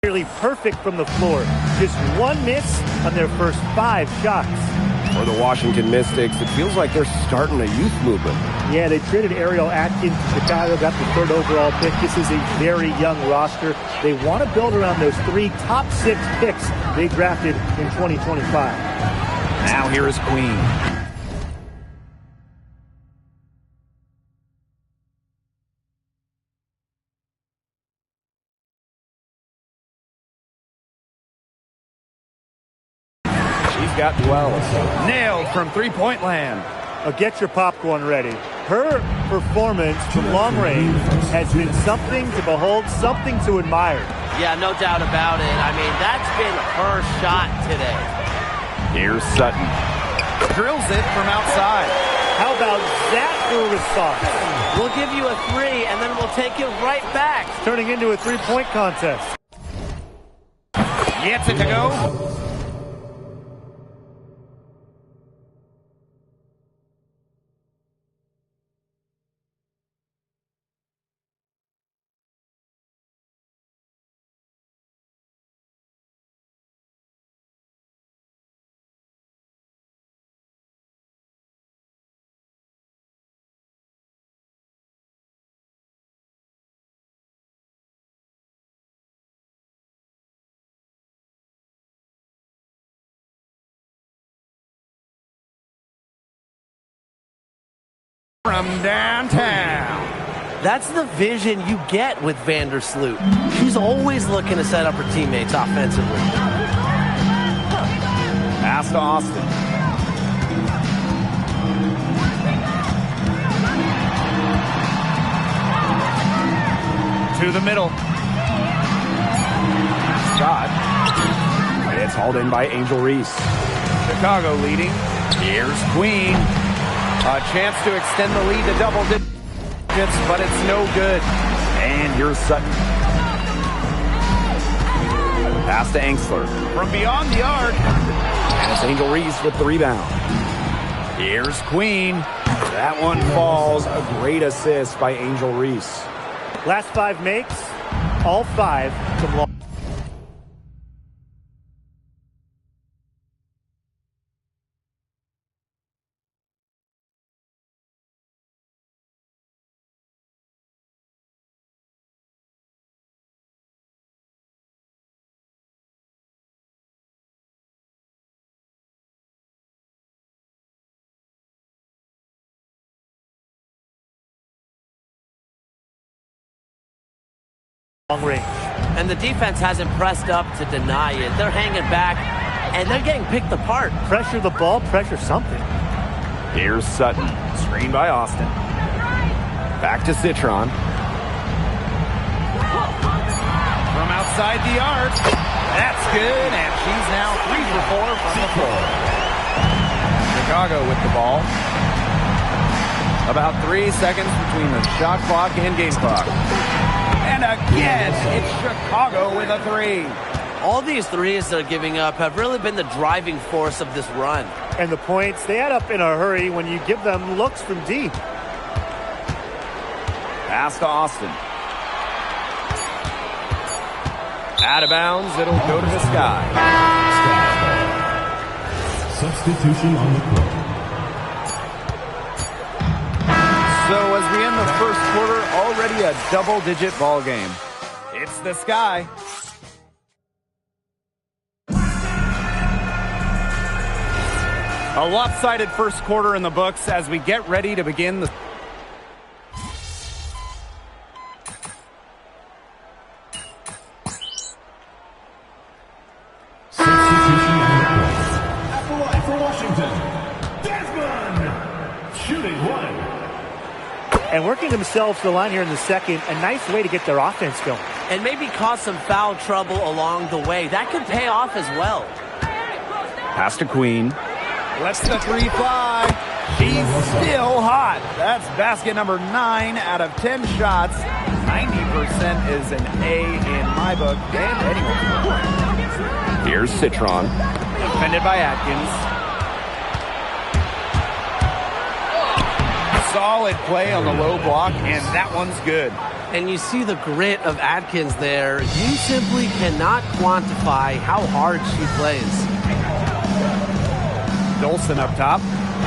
Nearly perfect from the floor. Just one miss on their first 5 shots. For the Washington Mystics, it feels like they're starting a youth movement. Yeah, they traded Ariel Atkins to Chicago, got the 3rd overall pick. This is a very young roster. They want to build around those 3 top 6 picks they drafted in 2025. Now here is Queen. She's got 12. Nailed from three-point land. Get your popcorn ready. Her performance from long range has been something to behold, something to admire. Yeah, no doubt about it. I mean, that's been her shot today. Here's Sutton. Drills it from outside. How about that for a response? We'll give you a 3, and then we'll take it right back. Turning into a 3-point contest. Gets it to go. From downtown. That's the vision you get with Vandersloot. She's always looking to set up her teammates offensively. Pass to Austin. To the middle. Scott. It's hauled in by Angel Reese. Chicago leading. Here's Queen. A chance to extend the lead to double digits, but it's no good. And here's Sutton. Pass to Angsler. From beyond the arc. And it's Angel Reese with the rebound. Here's Queen. That one falls. A great assist by Angel Reese. Last 5 makes, all 5 from long. Range. And the defense hasn't pressed up to deny it. They're hanging back, and they're getting picked apart. Pressure the ball, pressure something. Here's Sutton. Screened by Austin. Back to Citron. From outside the arc. That's good, and she's now 3 for 4 from the floor. Chicago with the ball. About 3 seconds between the shot clock and game clock. And again, it's Chicago with a 3. All these threes they're giving up have really been the driving force of this run. And the points, they add up in a hurry when you give them looks from deep. Pass to Austin. Out of bounds, it'll go to the sky. Substitution on the court. So as we end the first quarter, already a double-digit ball game. It's the Sky. A lopsided first quarter in the books as we get ready to begin the... Substitution on the court. At the line for Washington, Desmond, shooting 1. And working themselves to the line here in the second, a nice way to get their offense going. And maybe cause some foul trouble along the way. That could pay off as well. Pass to Queen. Lets the 3 fly. She's still hot. That's basket number 9 out of 10 shots. 90% is an A in my book and anyone's book. Here's Citron. Defended by Atkins. Solid play on the low block, and that one's good. And you see the grit of Atkins there. You simply cannot quantify how hard she plays. Dolson up top.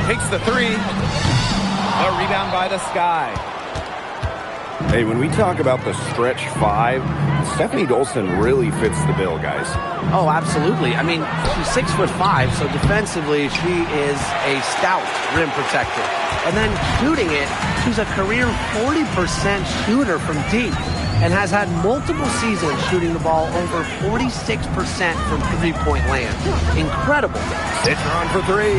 Takes the three. A rebound by the Sky. Hey, when we talk about the stretch five, Stephanie Dolson really fits the bill, guys. Oh, absolutely. I mean, she's 6'5", so defensively she is a stout rim protector. And then shooting it, she's a career 40% shooter from deep and has had multiple seasons shooting the ball over 46% from three-point land. Incredible. Citron for three.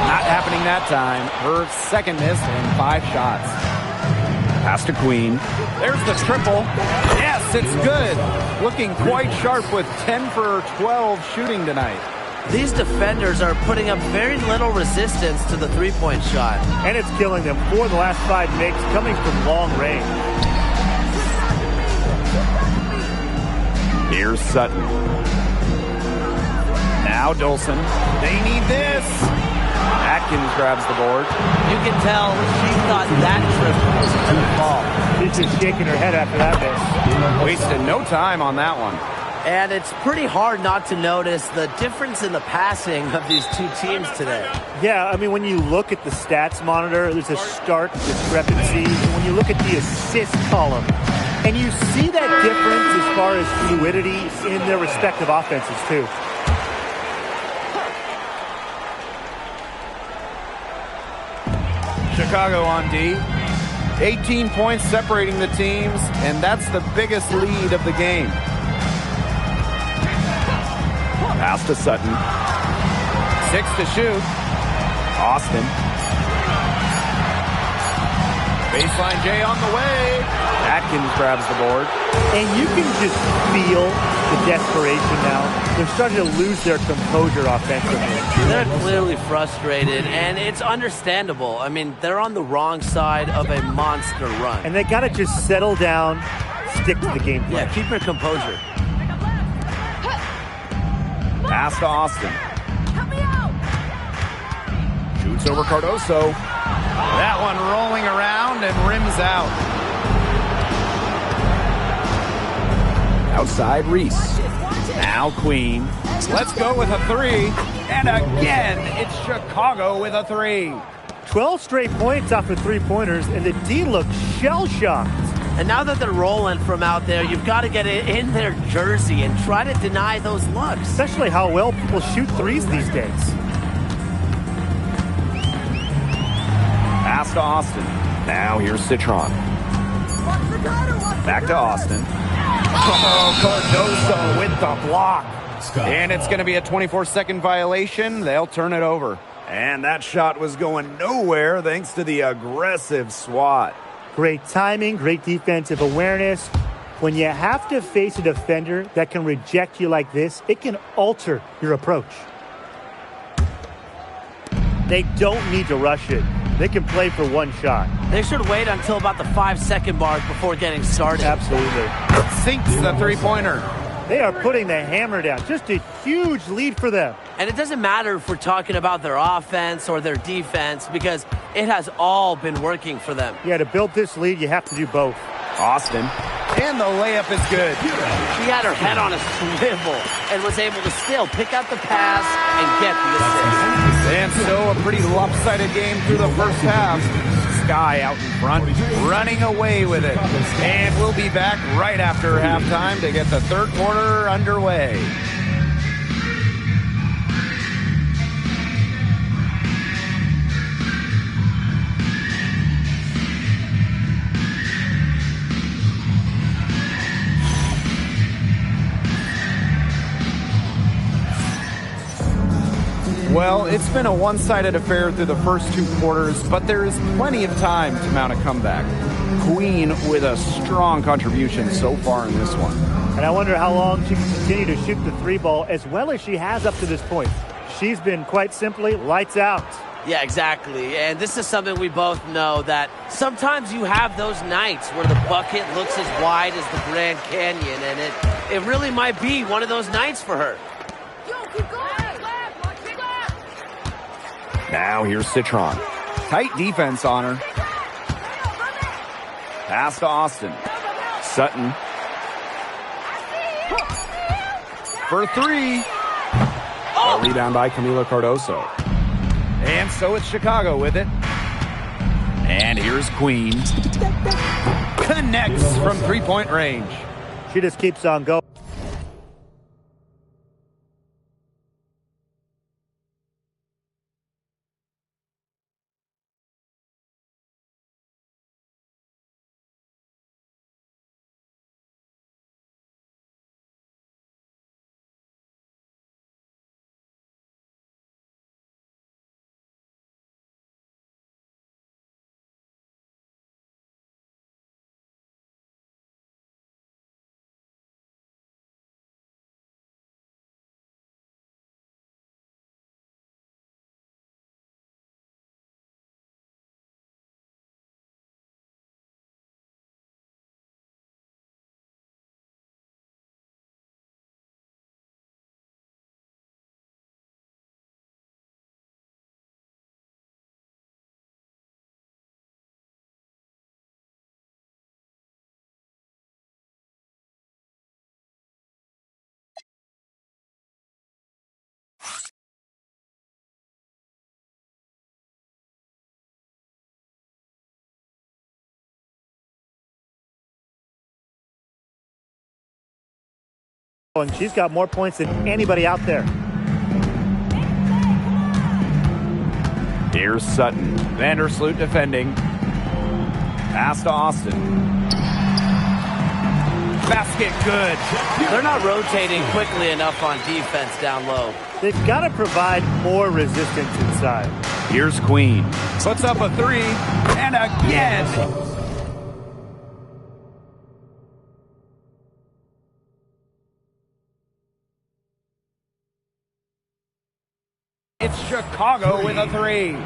Not happening that time. Her second miss and 5 shots. Pass to Queen. There's the triple. Yes, it's good. Looking quite sharp with 10 for 12 shooting tonight. These defenders are putting up very little resistance to the three-point shot. And it's killing them. 4 of the last 5 makes coming from long range. Here's Sutton. Now Dolson. They need this. Atkins grabs the board. You can tell she thought that triple was a good ball. She's just shaking her head after that miss. Wasted no time on that one. And it's pretty hard not to notice the difference in the passing of these two teams today. Yeah, I mean, when you look at the stats monitor, there's a stark discrepancy. When you look at the assist column, and you see that difference as far as fluidity in their respective offenses, too. Chicago on D. 18 points separating the teams, and that's the biggest lead of the game. Pass to Sutton. 6 to shoot. Austin. Baseline J on the way. Atkins grabs the board. And you can just feel the desperation now. They're starting to lose their composure offensively. They're clearly frustrated, and it's understandable. I mean, they're on the wrong side of a monster run. And they got to just settle down, stick to the game plan. Yeah, keep your composure. Pass to Austin. Shoots over Cardoso. That one rolling around and rims out. Outside Reese. Now Queen. Let's go with a 3. And again, it's Chicago with a 3. 12 straight points off of three-pointers, and the D looks shell-shocked. And now that they're rolling from out there, you've got to get it in their jersey and try to deny those looks. Especially how well people shoot threes these days. Pass to Austin. Now here's Citron. Back to Austin. Oh, Cardoso with the block. And it's going to be a 24-second violation. They'll turn it over. And that shot was going nowhere thanks to the aggressive swat. Great timing, great defensive awareness. When you have to face a defender that can reject you like this, it can alter your approach. They don't need to rush it. They can play for one shot. They should wait until about the 5-second mark before getting started. Absolutely. Sinks the three-pointer. They are putting the hammer down. Just a huge lead for them. And it doesn't matter if we're talking about their offense or their defense, because it has all been working for them. Yeah, to build this lead, you have to do both. Austin. And the layup is good. She had her head on a swivel and was able to still pick out the pass and get the assist. And so a pretty lopsided game through the first half. Sky out in front, running away with it. And we'll be back right after halftime to get the third quarter underway. Well, it's been a one-sided affair through the first 2 quarters, but there is plenty of time to mount a comeback. Queen with a strong contribution so far in this one. And I wonder how long she can continue to shoot the three ball as well as she has up to this point. She's been quite simply lights out. Yeah, exactly. And this is something we both know, that sometimes you have those nights where the bucket looks as wide as the Grand Canyon, and it really might be one of those nights for her. Keep going. Now here's Citron. Tight defense on her. Pass to Austin. Sutton. For three. A rebound by Camila Cardoso. And so it's Chicago with it. And here's Queen. Connects from three-point range. She just keeps on going. And she's got more points than anybody out there. Here's Sutton. Vandersloot defending. Pass to Austin. Basket good. They're not rotating quickly enough on defense down low. They've got to provide more resistance inside. Here's Queen. Puts up a three. And again. It's Chicago with a three.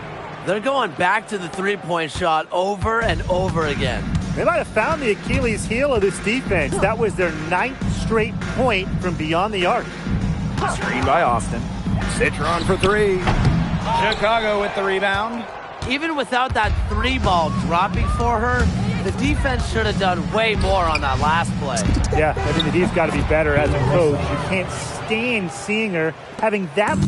They're going back to the three-point shot over and over again. They might have found the Achilles heel of this defense. That was their 9th straight point from beyond the arc. Screen by Austin. Citron for three. Chicago with the rebound. Even without that three ball dropping for her, the defense should have done way more on that last play. Yeah, I think the D's got to be better as a coach. You can't stand seeing her having that.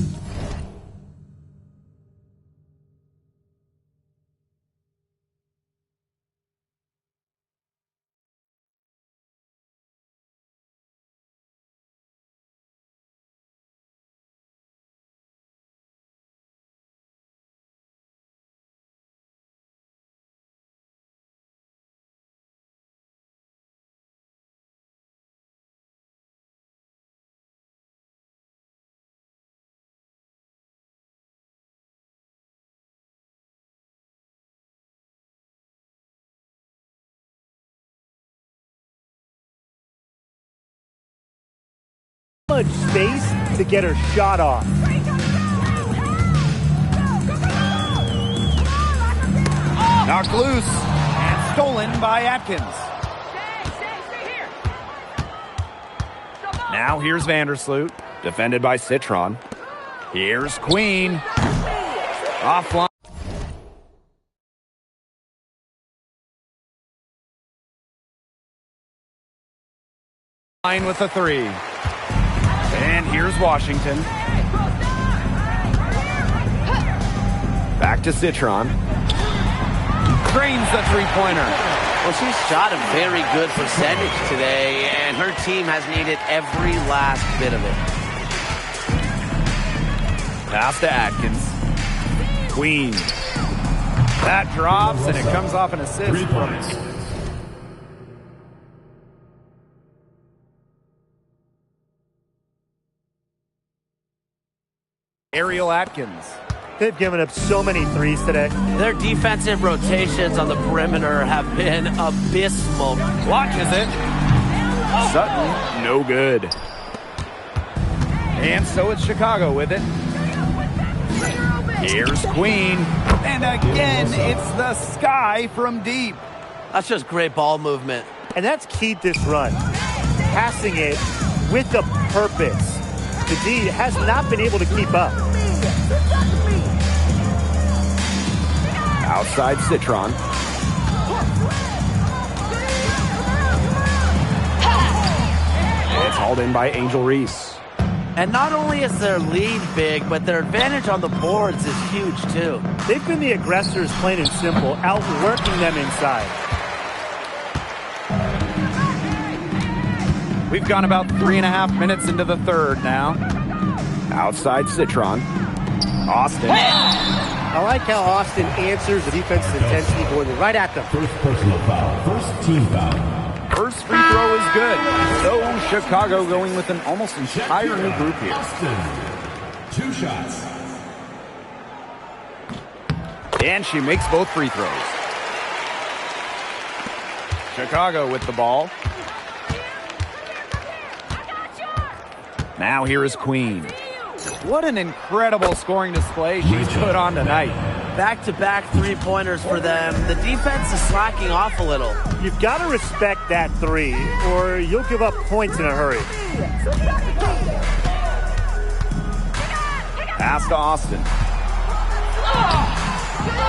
Much space to get her shot off. Knocked loose and stolen by Atkins. Now here's Vandersloot, defended by Citron. Here's Queen. Offline. With a three. And here's Washington. Back to Citron. Drains the three-pointer. Well, she's shot a very good percentage today, and her team has needed every last bit of it. Pass to Atkins. Queen. That drops, and it comes off an assist. 3 points. Ariel Atkins. They've given up so many threes today. Their defensive rotations on the perimeter have been abysmal. Launches it. Sutton, no good. And so it's Chicago with it. Here's Queen. And again, it's the sky from deep. That's just great ball movement. And that's key to this run. Passing it with a purpose. The D has not been able to keep up. Outside Citron. It's hauled in by Angel Reese. And not only is their lead big, but their advantage on the boards is huge, too. They've been the aggressors, plain and simple, outworking them inside. We've gone about 3.5 minutes into the third now. Outside Citron. Austin. I like how Austin answers the defense's intensity going right at them. First personal foul. First team foul. First free throw is good. So Chicago going with an almost entire new group here. Austin. 2 shots. And she makes both free throws. Chicago with the ball. Now here is Queen. What an incredible scoring display she's put on tonight. Back-to-back three-pointers for them. The defense is slacking off a little. You've got to respect that three, or you'll give up points in a hurry. Pass to Austin.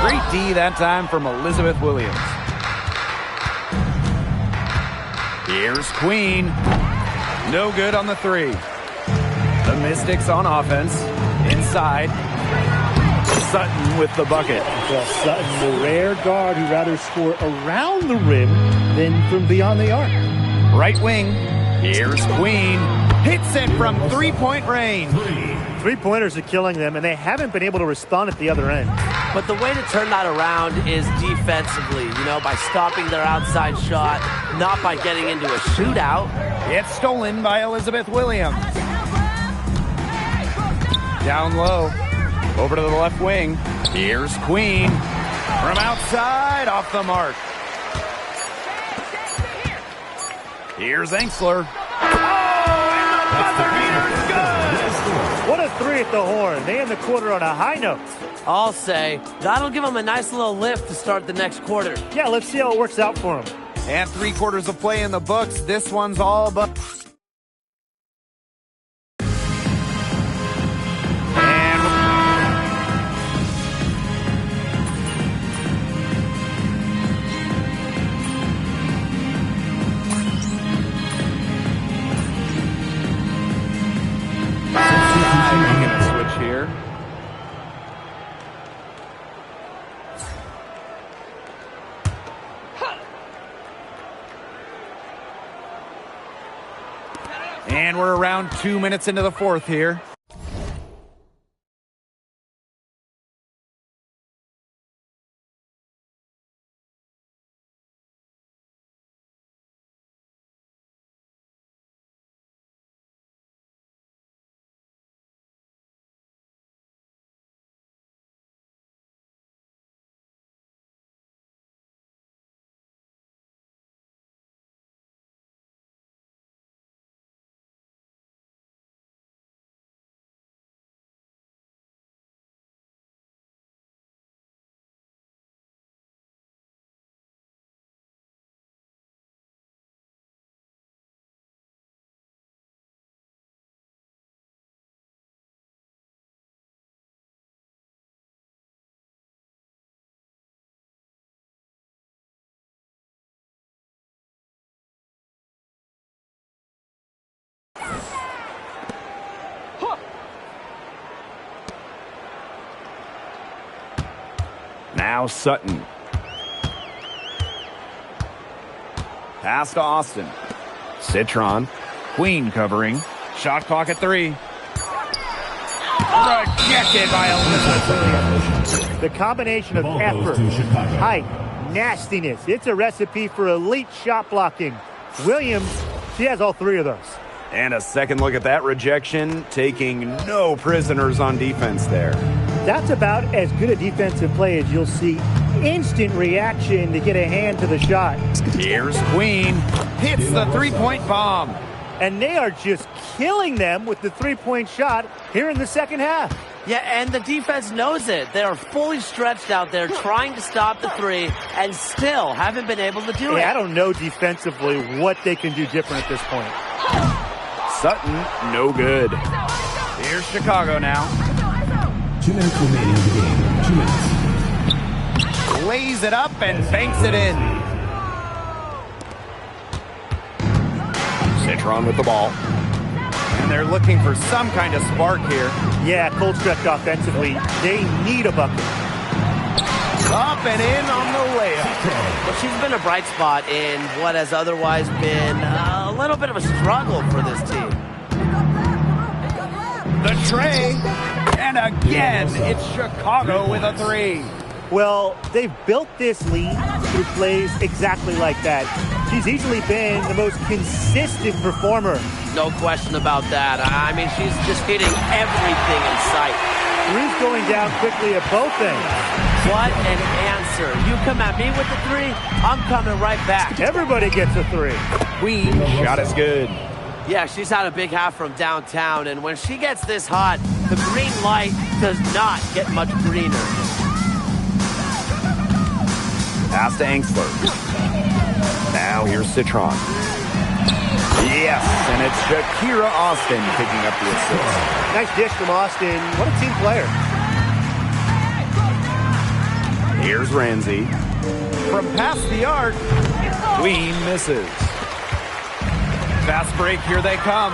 Great D that time from Elizabeth Williams. Here's Queen. No good on the three. The Mystics on offense. Inside. Sutton with the bucket. Well, Sutton, the rare guard who'd rather score around the rim than from beyond the arc. Right wing. Here's Queen. Hits it from three-point range. Three-pointers are killing them, and they haven't been able to respond at the other end. But the way to turn that around is defensively, by stopping their outside shot, not by getting into a shootout. It's stolen by Elizabeth Williams. Down low. Over to the left wing. Here's Queen. From outside, off the mark. Here's Enxler. What a three at the horn. They end the quarter on a high note. I'll say, that'll give them a nice little lift to start the next quarter. Yeah, let's see how it works out for them. And 3/4 of play in the books. This one's all but... here. And we're around 2 minutes into the fourth here. Now Sutton. Pass to Austin. Citron. Queen covering. Shot clock at 3. Rejected by Elizabeth. The combination of effort, height, nastiness. It's a recipe for elite shot blocking. Williams, she has all 3 of those. And a second look at that rejection, taking no prisoners on defense there. That's about as good a defensive play as you'll see. Instant reaction to get a hand to the shot. Here's Queen. Hits the three-point bomb. And they are just killing them with the three-point shot here in the second half. Yeah, and the defense knows it. They are fully stretched out there trying to stop the three and still haven't been able to do it. I don't know defensively what they can do different at this point. Sutton, no good. Here's Chicago now. 2 minutes remaining in the game. 2 minutes. Lays it up and banks it in. Citron with the ball. And they're looking for some kind of spark here. Yeah, Colstrect offensively, they need a bucket. Up and in on the layup. Well, she's been a bright spot in what has otherwise been a little bit of a struggle for this team. The tray, and again, it's Chicago with a three. Well, they've built this lead through plays exactly like that. She's easily been the most consistent performer. No question about that. I mean, she's just hitting everything in sight. Three's going down quickly at both ends. What an answer. You come at me with the three, I'm coming right back. Everybody gets a three. Queen shot is good. Yeah, she's had a big half from downtown, and when she gets this hot, the green light does not get much greener. Pass to Angsler. Now here's Citron. Yes, and it's Shakira Austin picking up the assist. Nice dish from Austin. What a team player. Here's Ramsey. From past the arc, Queen misses. Fast break, here they come.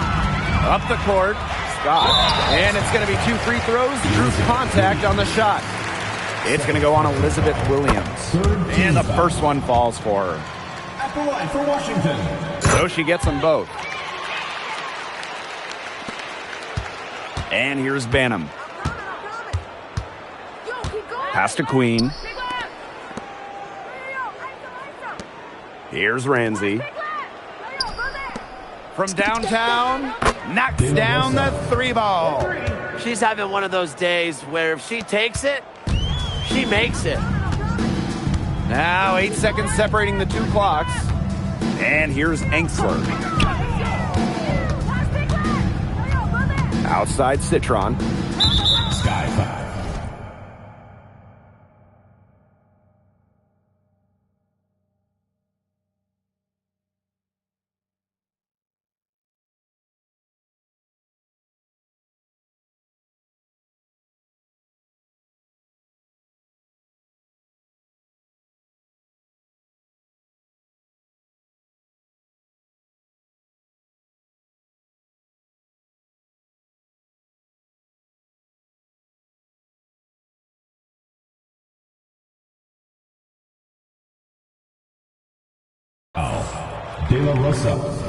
Up the court, Scott. And it's going to be 2 free throws. Drew contact on the shot. It's going to go on Elizabeth Williams. And the first one falls for her. At the line for Washington. So she gets them both. And here's Banham. Pass to Queen. Here's Ramsey. From downtown, knocks down the three ball. She's having one of those days where if she takes it, she makes it. Now 8 seconds separating the two clocks. And here's Angsler. Outside Citron. Sky 5. De La Rosa.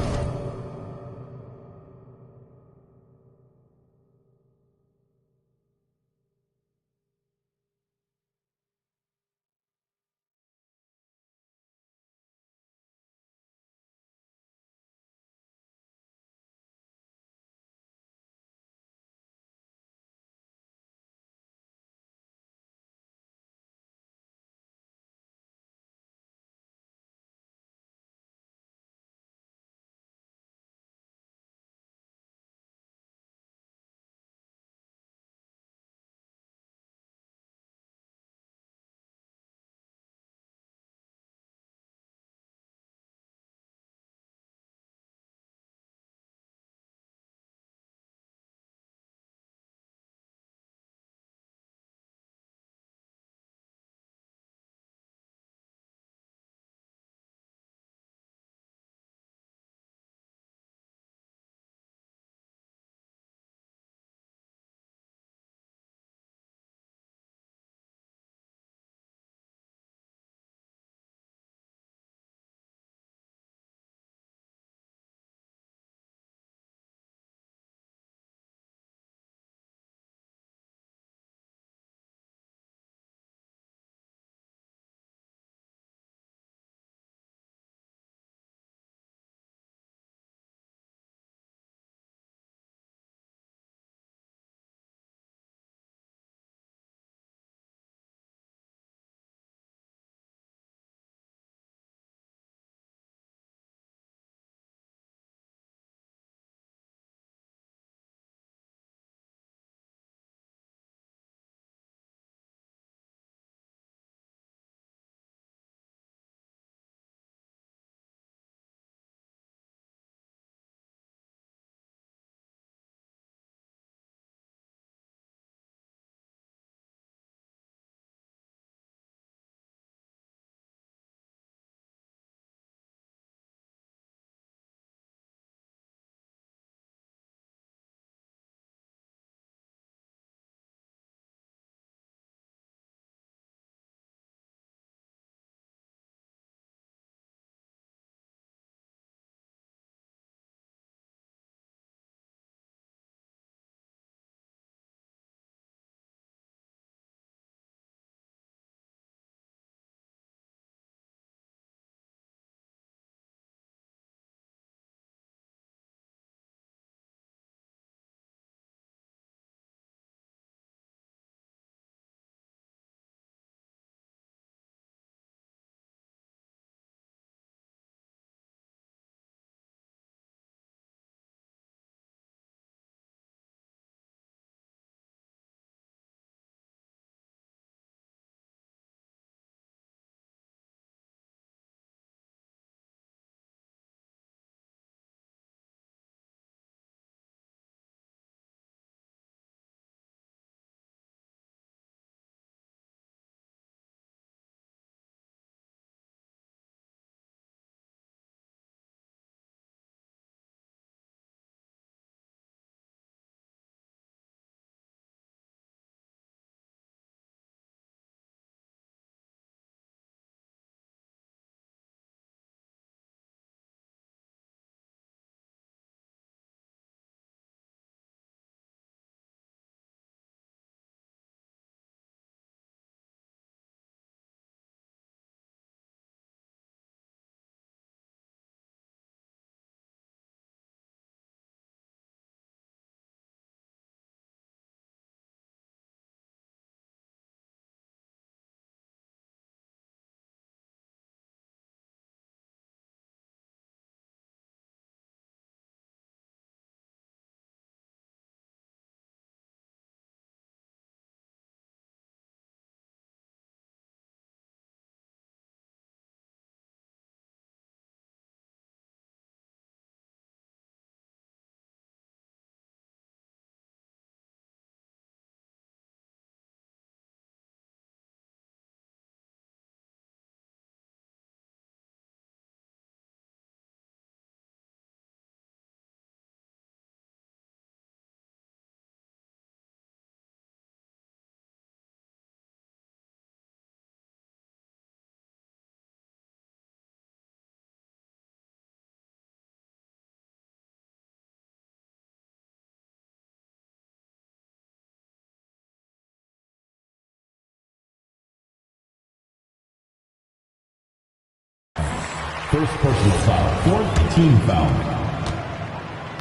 first personal foul, fourth team foul.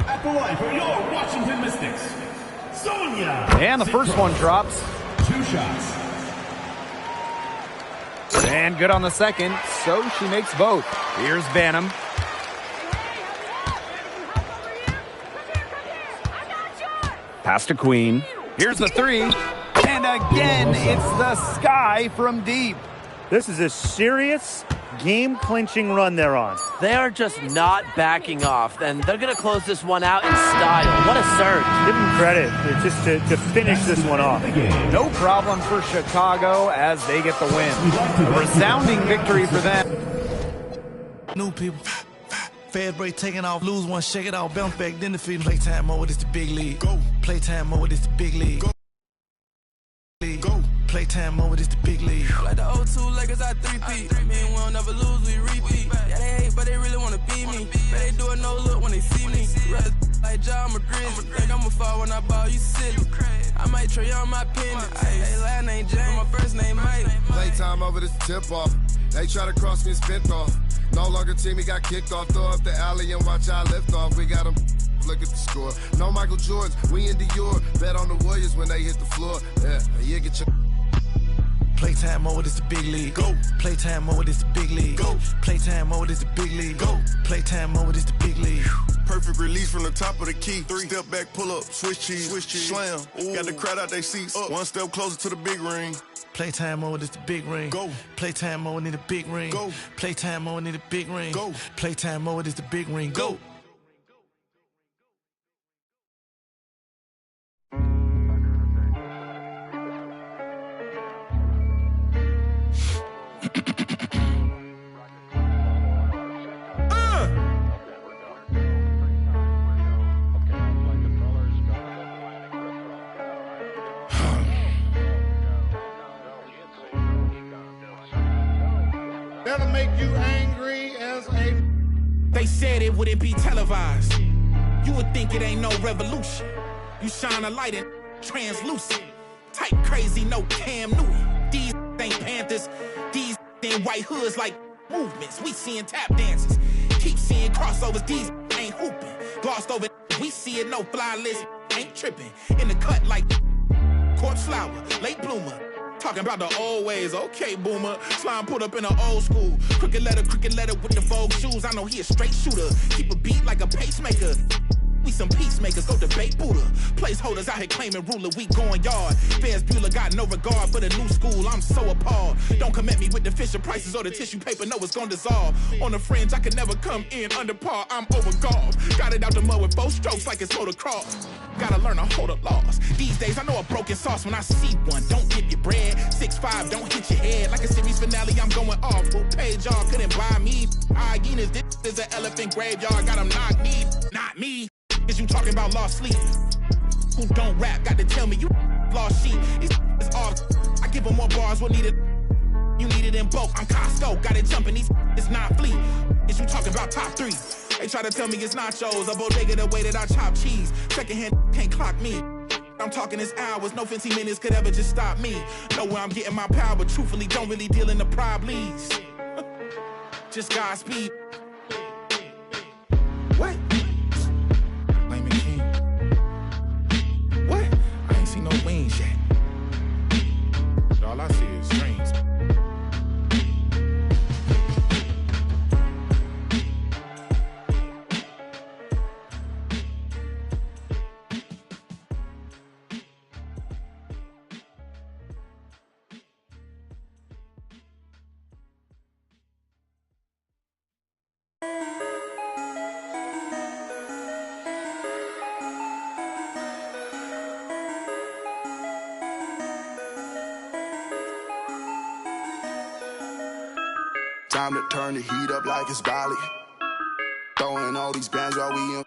At the line for your Washington Mystics, Sonia. And the first one drops. 2 shots. And good on the second, so she makes both. Here's Banham. Pass to Queen. Here's the 3. And again, it's the sky from deep. This is a serious game-clinching run they're on. They are just not backing off, and they're going to close this one out in style. What a surge. Give them credit just to finish this one off. No problem for Chicago as they get the win. A resounding victory for them. New people. Fast break, taking off, lose one, shake it off, bounce back, then defeat. Playtime mode, it's the big league. Go. Playtime mode, it's the big league. Go. Go. Playtime mode, it's the big league. Like the 02 Lakers, I 3-peat. I mean, we don't never lose, we repeat. Yeah, they hate, but they really wanna beat me. But they do it no look when they see me. Rather like John McGrizz. Think I'ma fall when I ball, you silly. I might try on my pendant. Hey, last name James, my first name Mike. Playtime over this tip off. They try to cross me and spent off. No longer team, he got kicked off. Throw up the alley and watch our lift off. We got him. Look at the score. No Michael Jordan, we in Dior. Bet on the Warriors when they hit the floor. Yeah, get your. Playtime mode is the big league. Go. Playtime mode is the big league. Go. Playtime mode is the big league. Go. Playtime mode is the big league. Perfect release from the top of the key. 3 step back, pull up, switch cheese, slam. Ooh. Got the crowd out their seats. Up. 1 step closer to the big ring. Playtime mode is the big ring. Go. Playtime mode in the big ring. Go. Playtime mode in the big ring. Go. Playtime mode is the big ring. Go. That'll make you angry as a. They said it wouldn't be televised. You would think it ain't no revolution. You shine a light and translucent. Type crazy, no Cam Newton. These ain't Panthers. These ain't white hoods like movements. We seeing tap dances. Keep seeing crossovers. These ain't hooping. Glossed over. We see it, no fly list. Ain't tripping. In the cut like corpse flower, late bloomer. Talking about the old ways, okay, boomer. Slime put up in an old school. Crooked letter with the Vogue shoes. I know he a straight shooter. Keep a beat like a pacemaker. We some peacemakers, go debate Buddha. Placeholders out here claiming ruler, we going yard. Fairs Bueller got no regard for the new school, I'm so appalled. Don't come at me with the Fisher prices or the tissue paper, no, it's gonna dissolve. On the fringe, I could never come in under par, I'm overgolfed. Got it out the mud with 4 strokes like it's motocross. Gotta learn to hold a loss. These days, I know a broken sauce when I see one. Don't dip your bread, 6'5", don't hit your head. Like a series finale, I'm going off. Who paid y'all, couldn't buy me. Hyenas, this is an elephant graveyard, got them knocked me, not me. Is you talking about lost sleep? Who don't rap, got to tell me you lost sheep. It's all, I give them more bars, what needed? You need it in bulk, I'm Costco, got it jumping, it's not fleet. Is you talking about top 3? They try to tell me it's nachos, a bodega the way that I chop cheese. Second hand can't clock me. I'm talking this hours, no 15 minutes could ever just stop me. Know where I'm getting my power, but truthfully don't really deal in the problems. Just Godspeed. What? What? I ain't seen no wings yet. All I see is strings. Time to turn the heat up like it's Bali. Throwing all these bands while we in.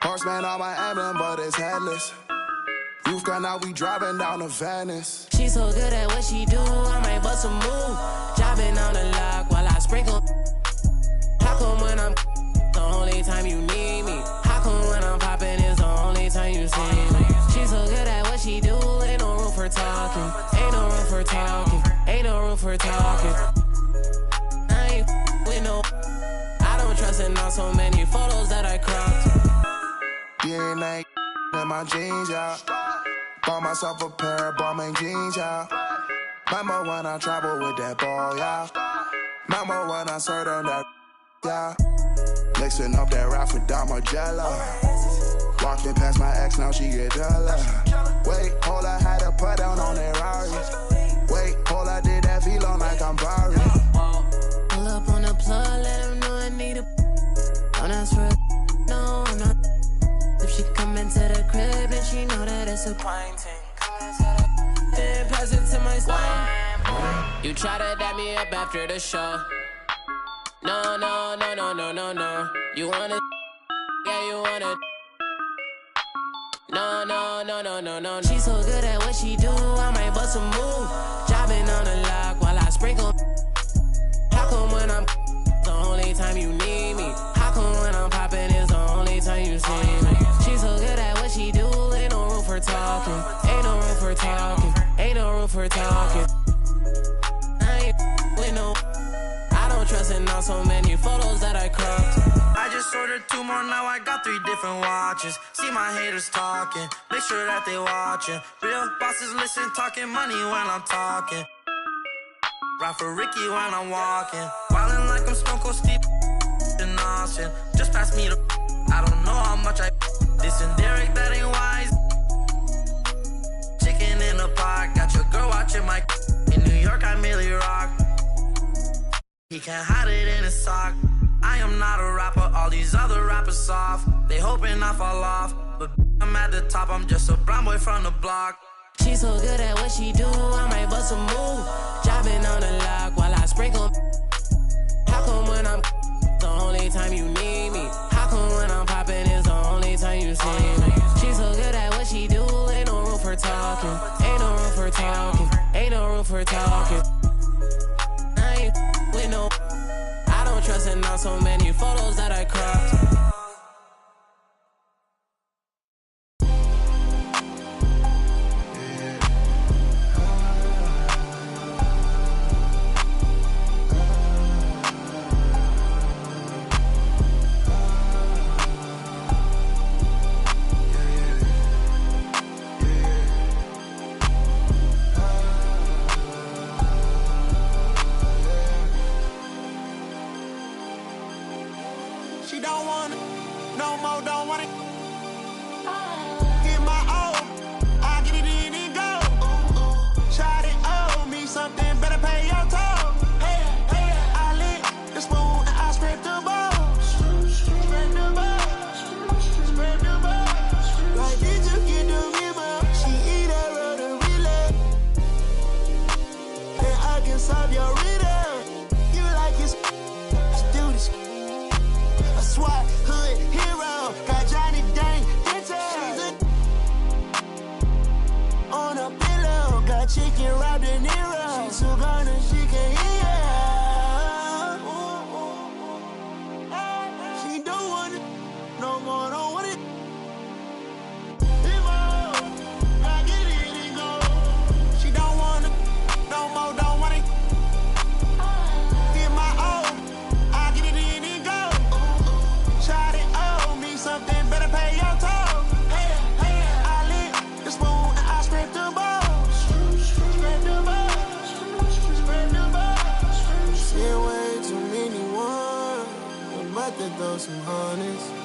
Horseman on my emblem, but it's headless. You've gone out, we driving down to Venice. She so good at what she do, I might bust a move. Driving on the lock while I sprinkle. How come when I'm the only time you need me? How come when I'm popping is the only time you see me? She so good at what she do, ain't no room for talking. Ain't no room for talking. Ain't no room for talking. I ain't with no trusting on so many photos that I cropped. DNA in my jeans, yeah. Bought myself a pair of Balmain jeans, yeah. Remember when I traveled with that ball, yeah. Remember when I served on that, yeah. Mixing up that rap with Dom Margiela. Walking past my ex, now she get duller. Wait, hold, I had to put down on that Rari. Wait, hold, I did that velo like I'm Barry. Pull up on the plug, let him know I need a. Don't ask for a. No, I'm not. If she come into the crib, then she know that it's a pine ting. Then pass it to my spine. You try to dap me up after the show. No, no, no, no, no, no, no. You wanna. Yeah, you wanna. No, no, no, no, no, no. She's so good at what she do, I might bust a move. Jobbing on the lock while I sprinkle. How come when I'm the only time you need me? How come when I'm popping is the only time you see me? She's so good at what she do, ain't no room for talking. Ain't no room for talking. Ain't no room for talking. I ain't with no. I don't trust in on so many photos that I cropped. I just ordered 2 more, now I got 3 different watches. See my haters talking, make sure that they watching. Real bosses listen, talking money when I'm talking. Ride for Ricky when I'm walking. Wildin' like I'm Stone Cold Steve in Austin. Just pass me the. I don't know how much I. This and Derek, that ain't wise. Chicken in the pot, got your girl watching my. In New York, I merely rock. He can't hide it in his sock. I am not a rapper, all these other rappers soft. They hoping I fall off, but I'm at the top, I'm just a brown boy from the block. She's so good at what she do, I might bust a move. Jobbing on the lock while I sprinkle. How come when I'm the only time you need me? How come when I'm popping is the only time you see me? She's so good at what she do, ain't no room for talking. Ain't no room for talking. Ain't no room for talking. I ain't with no. I don't trust in on so many photos that I cropped. Chicken wrapped in Nero. She's so gone and she can hear. She don't want it no more, don't want it. I get it and go. She don't want it no more, don't want it. Get my own, I get it in and go. Try to owe me something, better pay your toll. I lick the spoon and I scrape the bowl. Seen way too many ones, I'm about to throw some honest.